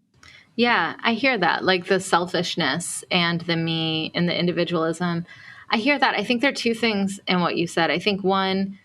Yeah, I hear that. Like the selfishness and the me and the individualism. I hear that. I think there are two things in what you said. I think one,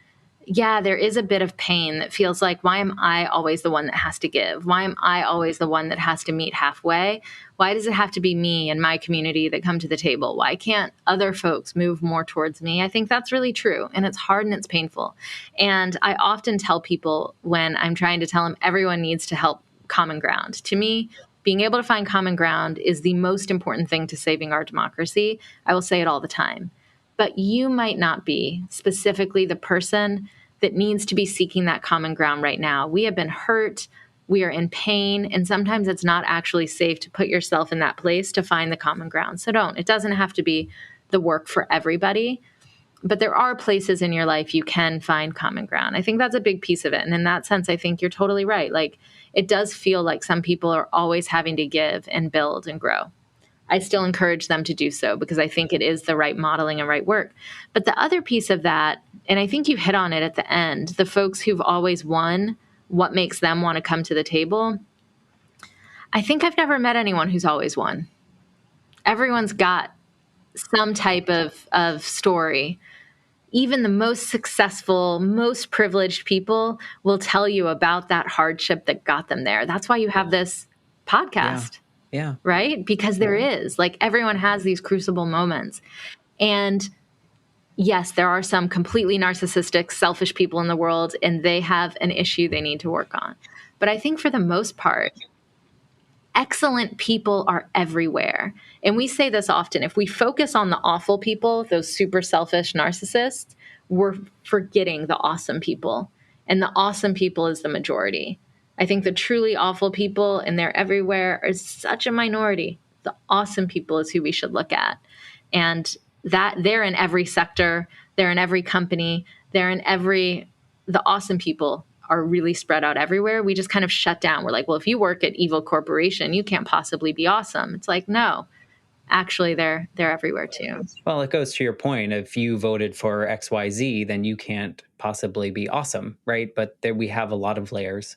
yeah, there is a bit of pain that feels like, why am I always the one that has to give? Why am I always the one that has to meet halfway? Why does it have to be me and my community that come to the table? Why can't other folks move more towards me? I think that's really true. And it's hard and it's painful. And I often tell people when I'm trying to tell them everyone needs to help common ground. To me, being able to find common ground is the most important thing to saving our democracy. I will say it all the time. But you might not be specifically the person that needs to be seeking that common ground right now. We have been hurt, we are in pain, and sometimes it's not actually safe to put yourself in that place to find the common ground. So don't. It doesn't have to be the work for everybody, but there are places in your life you can find common ground. I think that's a big piece of it. And in that sense, I think you're totally right. Like, it does feel like some people are always having to give and build and grow. I still encourage them to do so because I think it is the right modeling and right work. But the other piece of that, and I think you hit on it at the end, the folks who've always won, what makes them want to come to the table. I think I've never met anyone who's always won. Everyone's got some type of story. Even the most successful, most privileged people will tell you about that hardship that got them there. That's why you have this Yeah. podcast, Yeah. right? Because there is, like, everyone has these crucible moments. And yes, there are some completely narcissistic, selfish people in the world, and they have an issue they need to work on. But I think for the most part, excellent people are everywhere. And we say this often. If we focus on the awful people, those super selfish narcissists, we're forgetting the awesome people. And the awesome people is the majority. I think the truly awful people, and they're everywhere, are such a minority. The awesome people is who we should look at. And that they're in every sector, they're in every company, they're in every, the awesome people are really spread out everywhere. We just kind of shut down. We're like, well, if you work at evil corporation, you can't possibly be awesome. It's like, no, actually they're everywhere too. Well, it goes to your point. If you voted for XYZ, then you can't possibly be awesome, right? But there we have a lot of layers.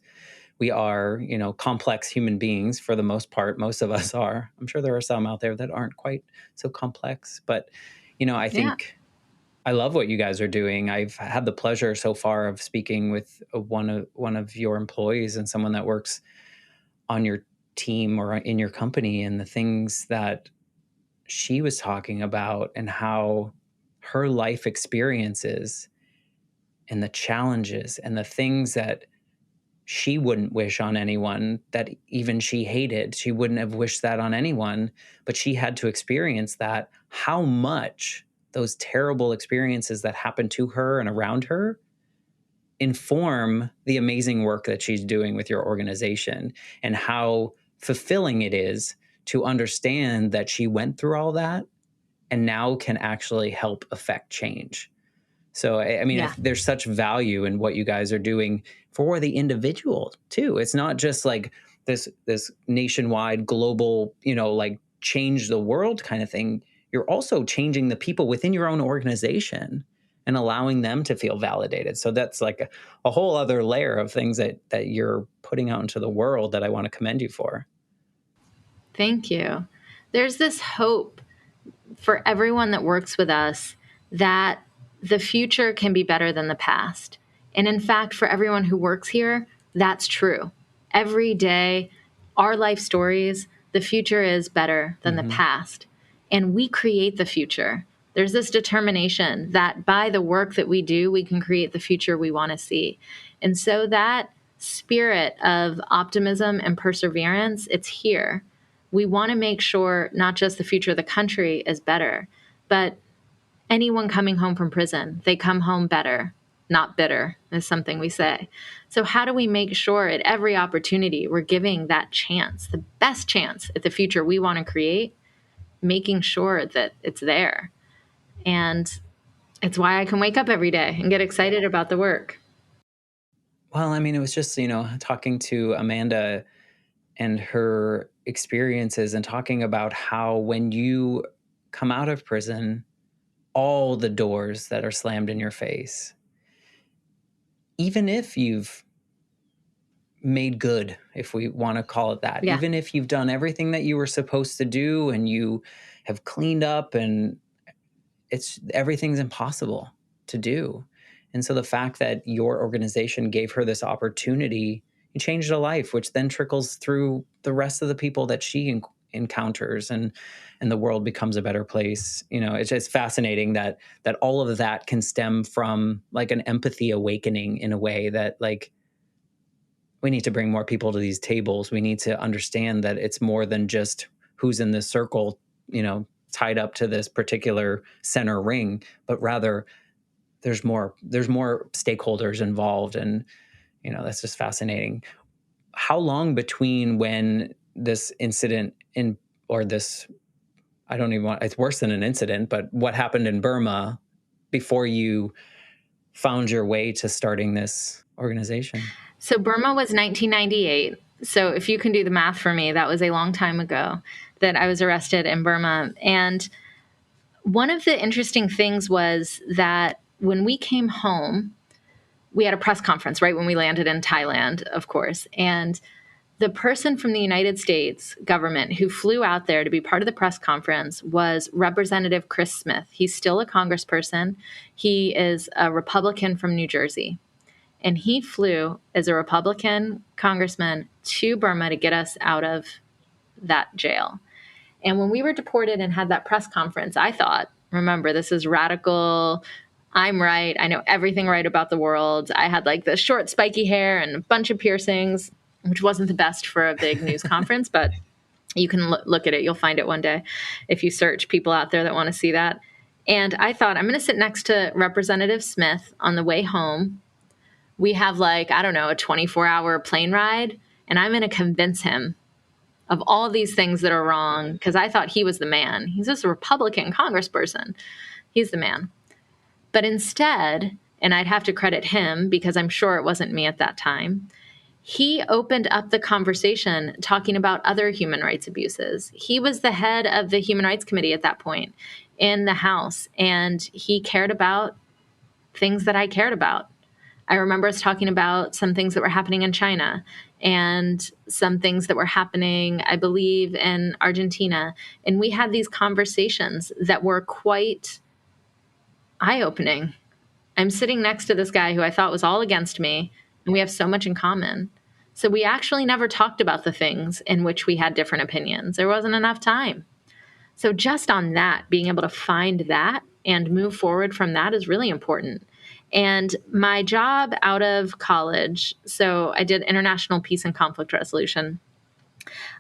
We are, complex human beings for the most part. Most of us are. I'm sure there are some out there that aren't quite so complex, but I Yeah. think I love what you guys are doing. I've had the pleasure so far of speaking with one of your employees and someone that works on your team or in your company, and the things that she was talking about and how her life experiences and the challenges and the things that she wouldn't wish on anyone, that even she hated. She wouldn't have wished that on anyone, but she had to experience that. How much those terrible experiences that happened to her and around her inform the amazing work that she's doing with your organization, and how fulfilling it is to understand that she went through all that and now can actually help affect change. So, I mean, Yeah. there's such value in what you guys are doing for the individual too. It's not just like this nationwide, global, like change the world kind of thing. You're also changing the people within your own organization and allowing them to feel validated. So that's like a whole other layer of things that you're putting out into the world that I want to commend you for. Thank you. There's this hope for everyone that works with us that the future can be better than the past. And in fact, for everyone who works here, that's true. Every day, our life stories, the future is better than the past. And we create the future. There's this determination that by the work that we do, we can create the future we want to see. And so that spirit of optimism and perseverance, it's here. We want to make sure not just the future of the country is better, but anyone coming home from prison, they come home better, not bitter, is something we say. So how do we make sure at every opportunity we're giving that chance, the best chance at the future we want to create, making sure that it's there? And it's why I can wake up every day and get excited about the work. Well, I mean, it was just, talking to Amanda and her experiences and talking about how when you come out of prison, all the doors that are slammed in your face, even if you've made good, if we want to call it that, Yeah. even if you've done everything that you were supposed to do and you have cleaned up, and everything's impossible to do. And so the fact that your organization gave her this opportunity, it changed a life, which then trickles through the rest of the people that she encounters, and the world becomes a better place. It's just fascinating that all of that can stem from like an empathy awakening in a way that, like, we need to bring more people to these tables. We need to understand that it's more than just who's in this circle, tied up to this particular center ring, but rather there's more stakeholders involved. And, that's just fascinating. How long between when this incident or this, I don't even want, it's worse than an incident, but what happened in Burma before you found your way to starting this organization? So Burma was 1998. So if you can do the math for me, that was a long time ago that I was arrested in Burma. And one of the interesting things was that when we came home, we had a press conference right when we landed in Thailand, of course. And the person from the United States government who flew out there to be part of the press conference was Representative Chris Smith. He's still a congressperson. He is a Republican from New Jersey. And he flew as a Republican congressman to Burma to get us out of that jail. And when we were deported and had that press conference, I thought, remember, this is radical. I'm right. I know everything right about the world. I had like the short, spiky hair and a bunch of piercings, which wasn't the best for a big news conference, but you can look at it. You'll find it one day if you search people out there that want to see that. And I thought, I'm going to sit next to Representative Smith on the way home. We have like, I don't know, a 24-hour plane ride, and I'm going to convince him of all of these things that are wrong because I thought he was the man. He's just a Republican congressperson. He's the man. But instead, and I'd have to credit him because I'm sure it wasn't me at that time, he opened up the conversation talking about other human rights abuses. He was the head of the Human Rights Committee at that point in the House, and he cared about things that I cared about. I remember us talking about some things that were happening in China and some things that were happening, I believe, in Argentina. And we had these conversations that were quite eye-opening. I'm sitting next to this guy who I thought was all against me, and we have so much in common. So we actually never talked about the things in which we had different opinions. There wasn't enough time. So just on that, being able to find that and move forward from that is really important. And my job out of college, so I did international peace and conflict resolution.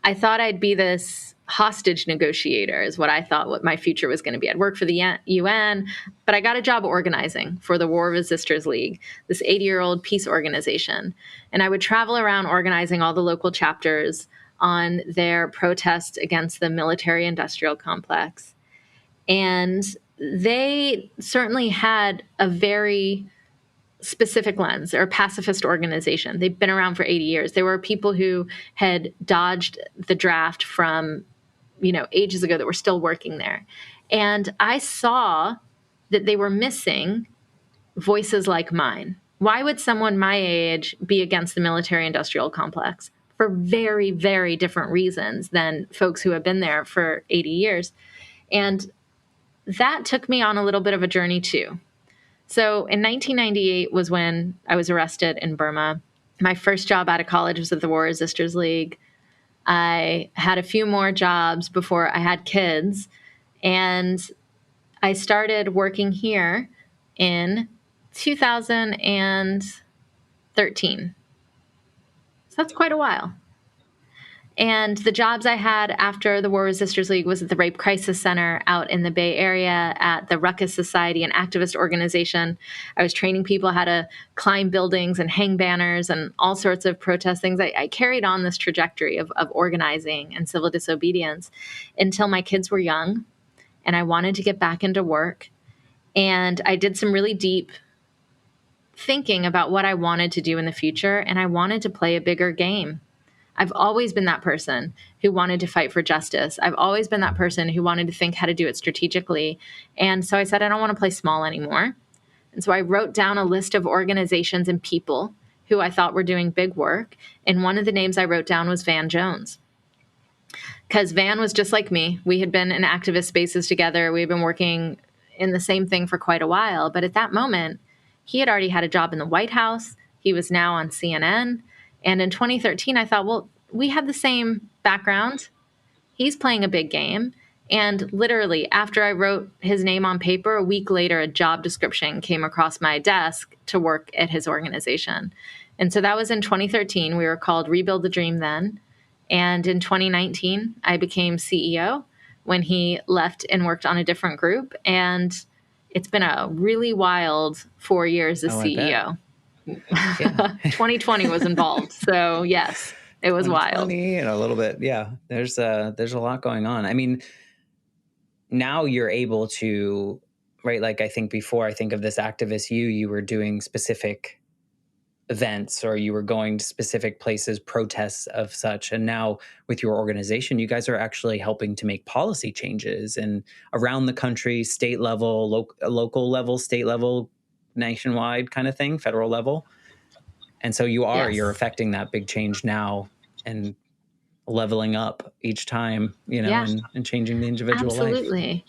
I thought I'd be this hostage negotiator is what I thought what my future was going to be. I'd work for the UN, but I got a job organizing for the War Resisters League, this 80-year-old peace organization. And I would travel around organizing all the local chapters on their protests against the military-industrial complex. And they certainly had a very specific lens. They're a pacifist organization. They've been around for 80 years. There were people who had dodged the draft from, ages ago that were still working there. And I saw that they were missing voices like mine. Why would someone my age be against the military-industrial complex? For very, very different reasons than folks who have been there for 80 years. And that took me on a little bit of a journey too. So in 1998 was when I was arrested in Burma. My first job out of college was at the War Resisters League. I had a few more jobs before I had kids, and I started working here in 2013. So that's quite a while. And the jobs I had after the War Resisters League was at the Rape Crisis Center out in the Bay Area, at the Ruckus Society, an activist organization. I was training people how to climb buildings and hang banners and all sorts of protest things. I carried on this trajectory of organizing and civil disobedience until my kids were young, and I wanted to get back into work. And I did some really deep thinking about what I wanted to do in the future, and I wanted to play a bigger game. I've always been that person who wanted to fight for justice. I've always been that person who wanted to think how to do it strategically. And so I said, I don't want to play small anymore. And so I wrote down a list of organizations and people who I thought were doing big work. And one of the names I wrote down was Van Jones. Because Van was just like me. We had been in activist spaces together. We had been working in the same thing for quite a while. But at that moment, he had already had a job in the White House. He was now on CNN. And in 2013, I thought, well, we have the same background. He's playing a big game. And literally, after I wrote his name on paper, a week later, a job description came across my desk to work at his organization. And so that was in 2013. We were called Rebuild the Dream then. And in 2019, I became CEO when he left and worked on a different group. And it's been a really wild 4 years as CEO. Yeah. 2020 was involved. So yes, it was wild. And a little bit. Yeah. There's a lot going on. I mean, now you're able to, right? Like I think before I think of this activist you were doing specific events or you were going to specific places, protests of such. And now with your organization, you guys are actually helping to make policy changes and around the country, state level, local level, state level, nationwide kind of thing, federal level. And so you're affecting that big change now and leveling up each time, and changing the individual life. Absolutely.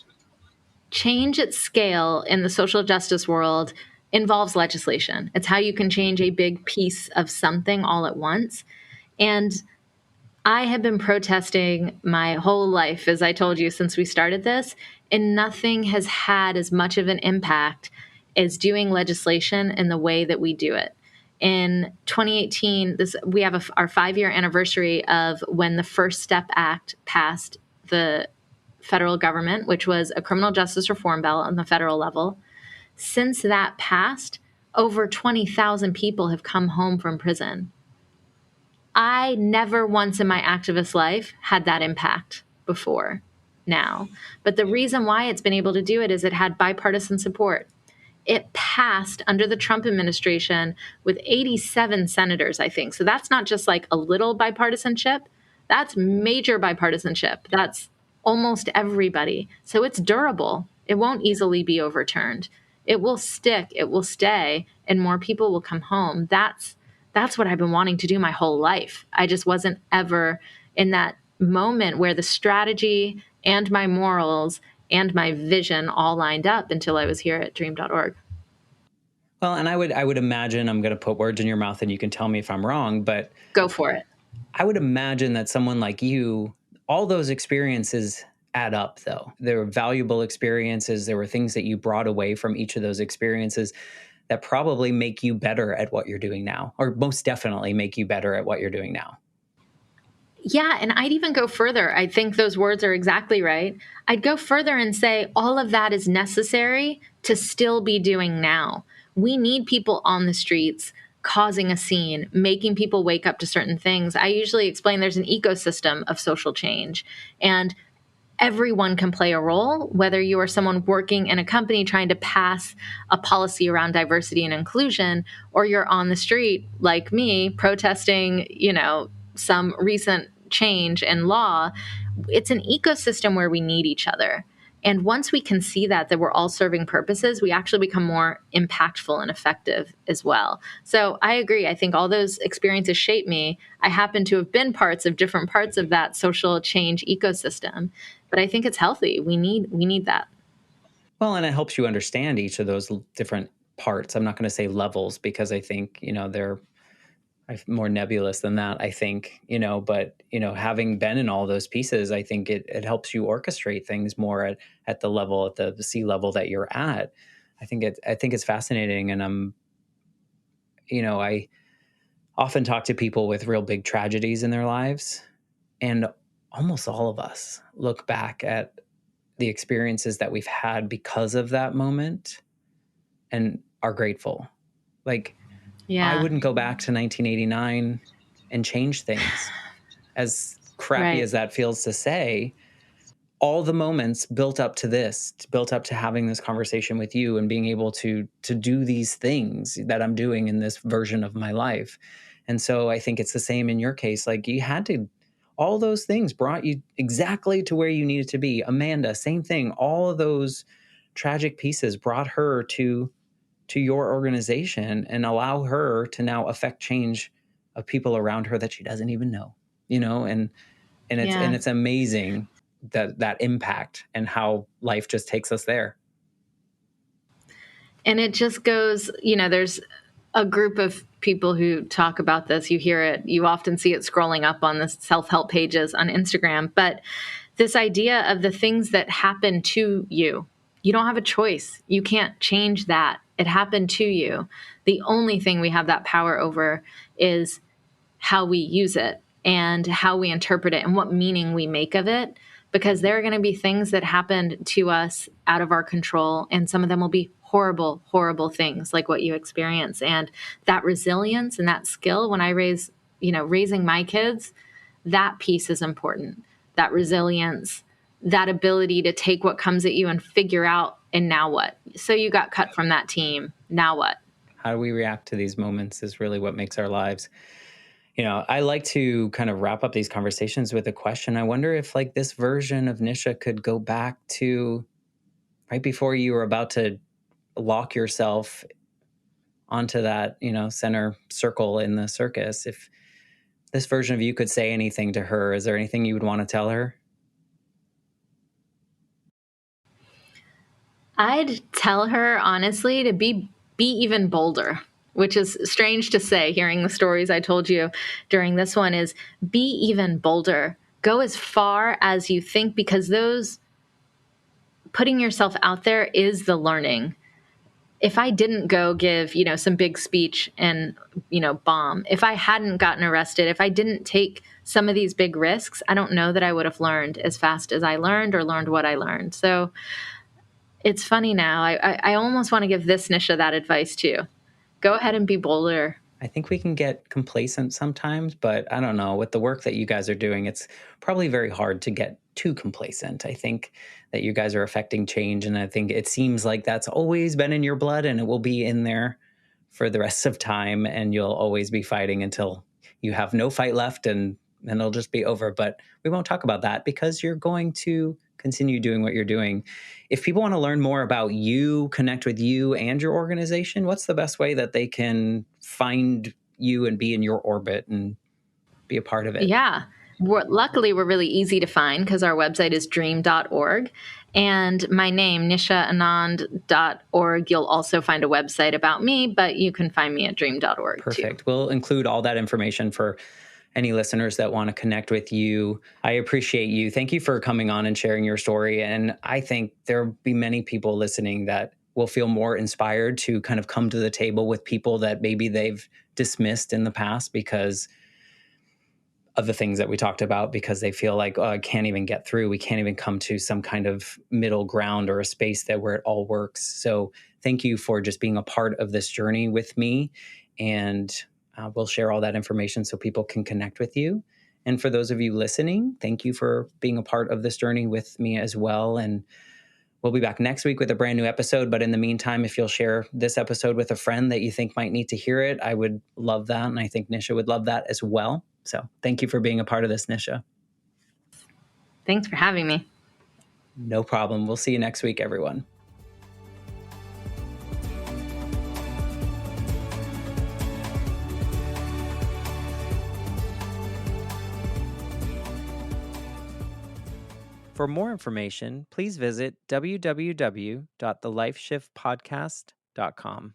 Change at scale in the social justice world involves legislation. It's how you can change a big piece of something all at once. And I have been protesting my whole life, as I told you, since we started this, and nothing has had as much of an impact as doing legislation in the way that we do it. In 2018, we have our 5-year anniversary of when the First Step Act passed the federal government, which was a criminal justice reform bill on the federal level. Since that passed, over 20,000 people have come home from prison. I never once in my activist life had that impact before now. But the reason why it's been able to do it is it had bipartisan support. It passed under the Trump administration with 87 senators, I think. So that's not just like a little bipartisanship. That's major bipartisanship. That's almost everybody. So it's durable. It won't easily be overturned. It will stick. It will stay. And more people will come home. That's what I've been wanting to do my whole life. I just wasn't ever in that moment where the strategy and my morals and my vision all lined up until I was here at dream.org. Well, and I would imagine, I'm going to put words in your mouth and you can tell me if I'm wrong, but go for it. I would imagine that someone like you, all those experiences add up though. There were valuable experiences. There were things that you brought away from each of those experiences that probably make you better at what you're doing now, or most definitely make you better at what you're doing now. Yeah, and I'd even go further. I think those words are exactly right. I'd go further and say all of that is necessary to still be doing now. We need people on the streets causing a scene, making people wake up to certain things. I usually explain there's an ecosystem of social change, and everyone can play a role, whether you are someone working in a company trying to pass a policy around diversity and inclusion, or you're on the street like me protesting, some recent change in law. It's an ecosystem where we need each other. And once we can see that we're all serving purposes, we actually become more impactful and effective as well. So I agree. I think all those experiences shape me. I happen to have been different parts of that social change ecosystem, but I think it's healthy. We need that. Well, and it helps you understand each of those different parts. I'm not going to say levels because I think, they're more nebulous than that, I think, but, having been in all those pieces, I think it helps you orchestrate things more at the level, at the C level that you're at. I think it's fascinating. And I often talk to people with real big tragedies in their lives, and almost all of us look back at the experiences that we've had because of that moment and are grateful. Like, yeah. I wouldn't go back to 1989 and change things. As crappy as that feels to say, all the moments built up to this, built up to having this conversation with you and being able to do these things that I'm doing in this version of my life. And so I think it's the same in your case. Like you had to, all those things brought you exactly to where you needed to be. Amanda, same thing. All of those tragic pieces brought her to your organization and allow her to now affect change of people around her that she doesn't even know, and Yeah. it's amazing that impact and how life just takes us there. And it just goes, there's a group of people who talk about this. You hear it, you often see it scrolling up on the self help pages on Instagram. But this idea of the things that happen to you, you don't have a choice. You can't change that. It happened to you. The only thing we have that power over is how we use it and how we interpret it and what meaning we make of it. Because there are going to be things that happened to us out of our control, and some of them will be horrible, horrible things like what you experience. And that resilience and that skill, when I raising my kids, that piece is important. That resilience, that ability to take what comes at you and figure out, and now what? So you got cut from that team. Now what? How do we react to these moments is really what makes our lives. I like to kind of wrap up these conversations with a question. I wonder if like this version of Nisha could go back to right before you were about to lock yourself onto that, center circle in the circus. If this version of you could say anything to her, is there anything you would want to tell her? I'd tell her honestly to be even bolder, which is strange to say hearing the stories I told you during this one. Is be even bolder. Go as far as you think, because those putting yourself out there is the learning. If I didn't go give, some big speech and, bomb, if I hadn't gotten arrested, if I didn't take some of these big risks, I don't know that I would have learned as fast as I learned or learned what I learned. So it's funny now. I almost want to give this Nisha that advice too. Go ahead and be bolder. I think we can get complacent sometimes, but I don't know. With the work that you guys are doing, it's probably very hard to get too complacent. I think that you guys are affecting change, and I think it seems like that's always been in your blood, and it will be in there for the rest of time, and you'll always be fighting until you have no fight left, and then it'll just be over. But we won't talk about that because you're going to continue doing what you're doing. If people want to learn more about you, connect with you and your organization, what's the best way that they can find you and be in your orbit and be a part of it? Yeah. Luckily, we're really easy to find because our website is dream.org. And my name, nishaanand.org. You'll also find a website about me, but you can find me at dream.org. Perfect. Too. We'll include all that information for any listeners that want to connect with you. I appreciate you. Thank you for coming on and sharing your story. And I think there'll be many people listening that will feel more inspired to kind of come to the table with people that maybe they've dismissed in the past because of the things that we talked about, because they feel like, oh, I can't even get through. We can't even come to some kind of middle ground or a space where it all works. So thank you for just being a part of this journey with me. And we'll share all that information so people can connect with you. And for those of you listening, thank you for being a part of this journey with me as well. And we'll be back next week with a brand new episode. But in the meantime, if you'll share this episode with a friend that you think might need to hear it, I would love that. And I think Nisha would love that as well. So thank you for being a part of this, Nisha. Thanks for having me. No problem. We'll see you next week, everyone. For more information, please visit www.thelifeshiftpodcast.com.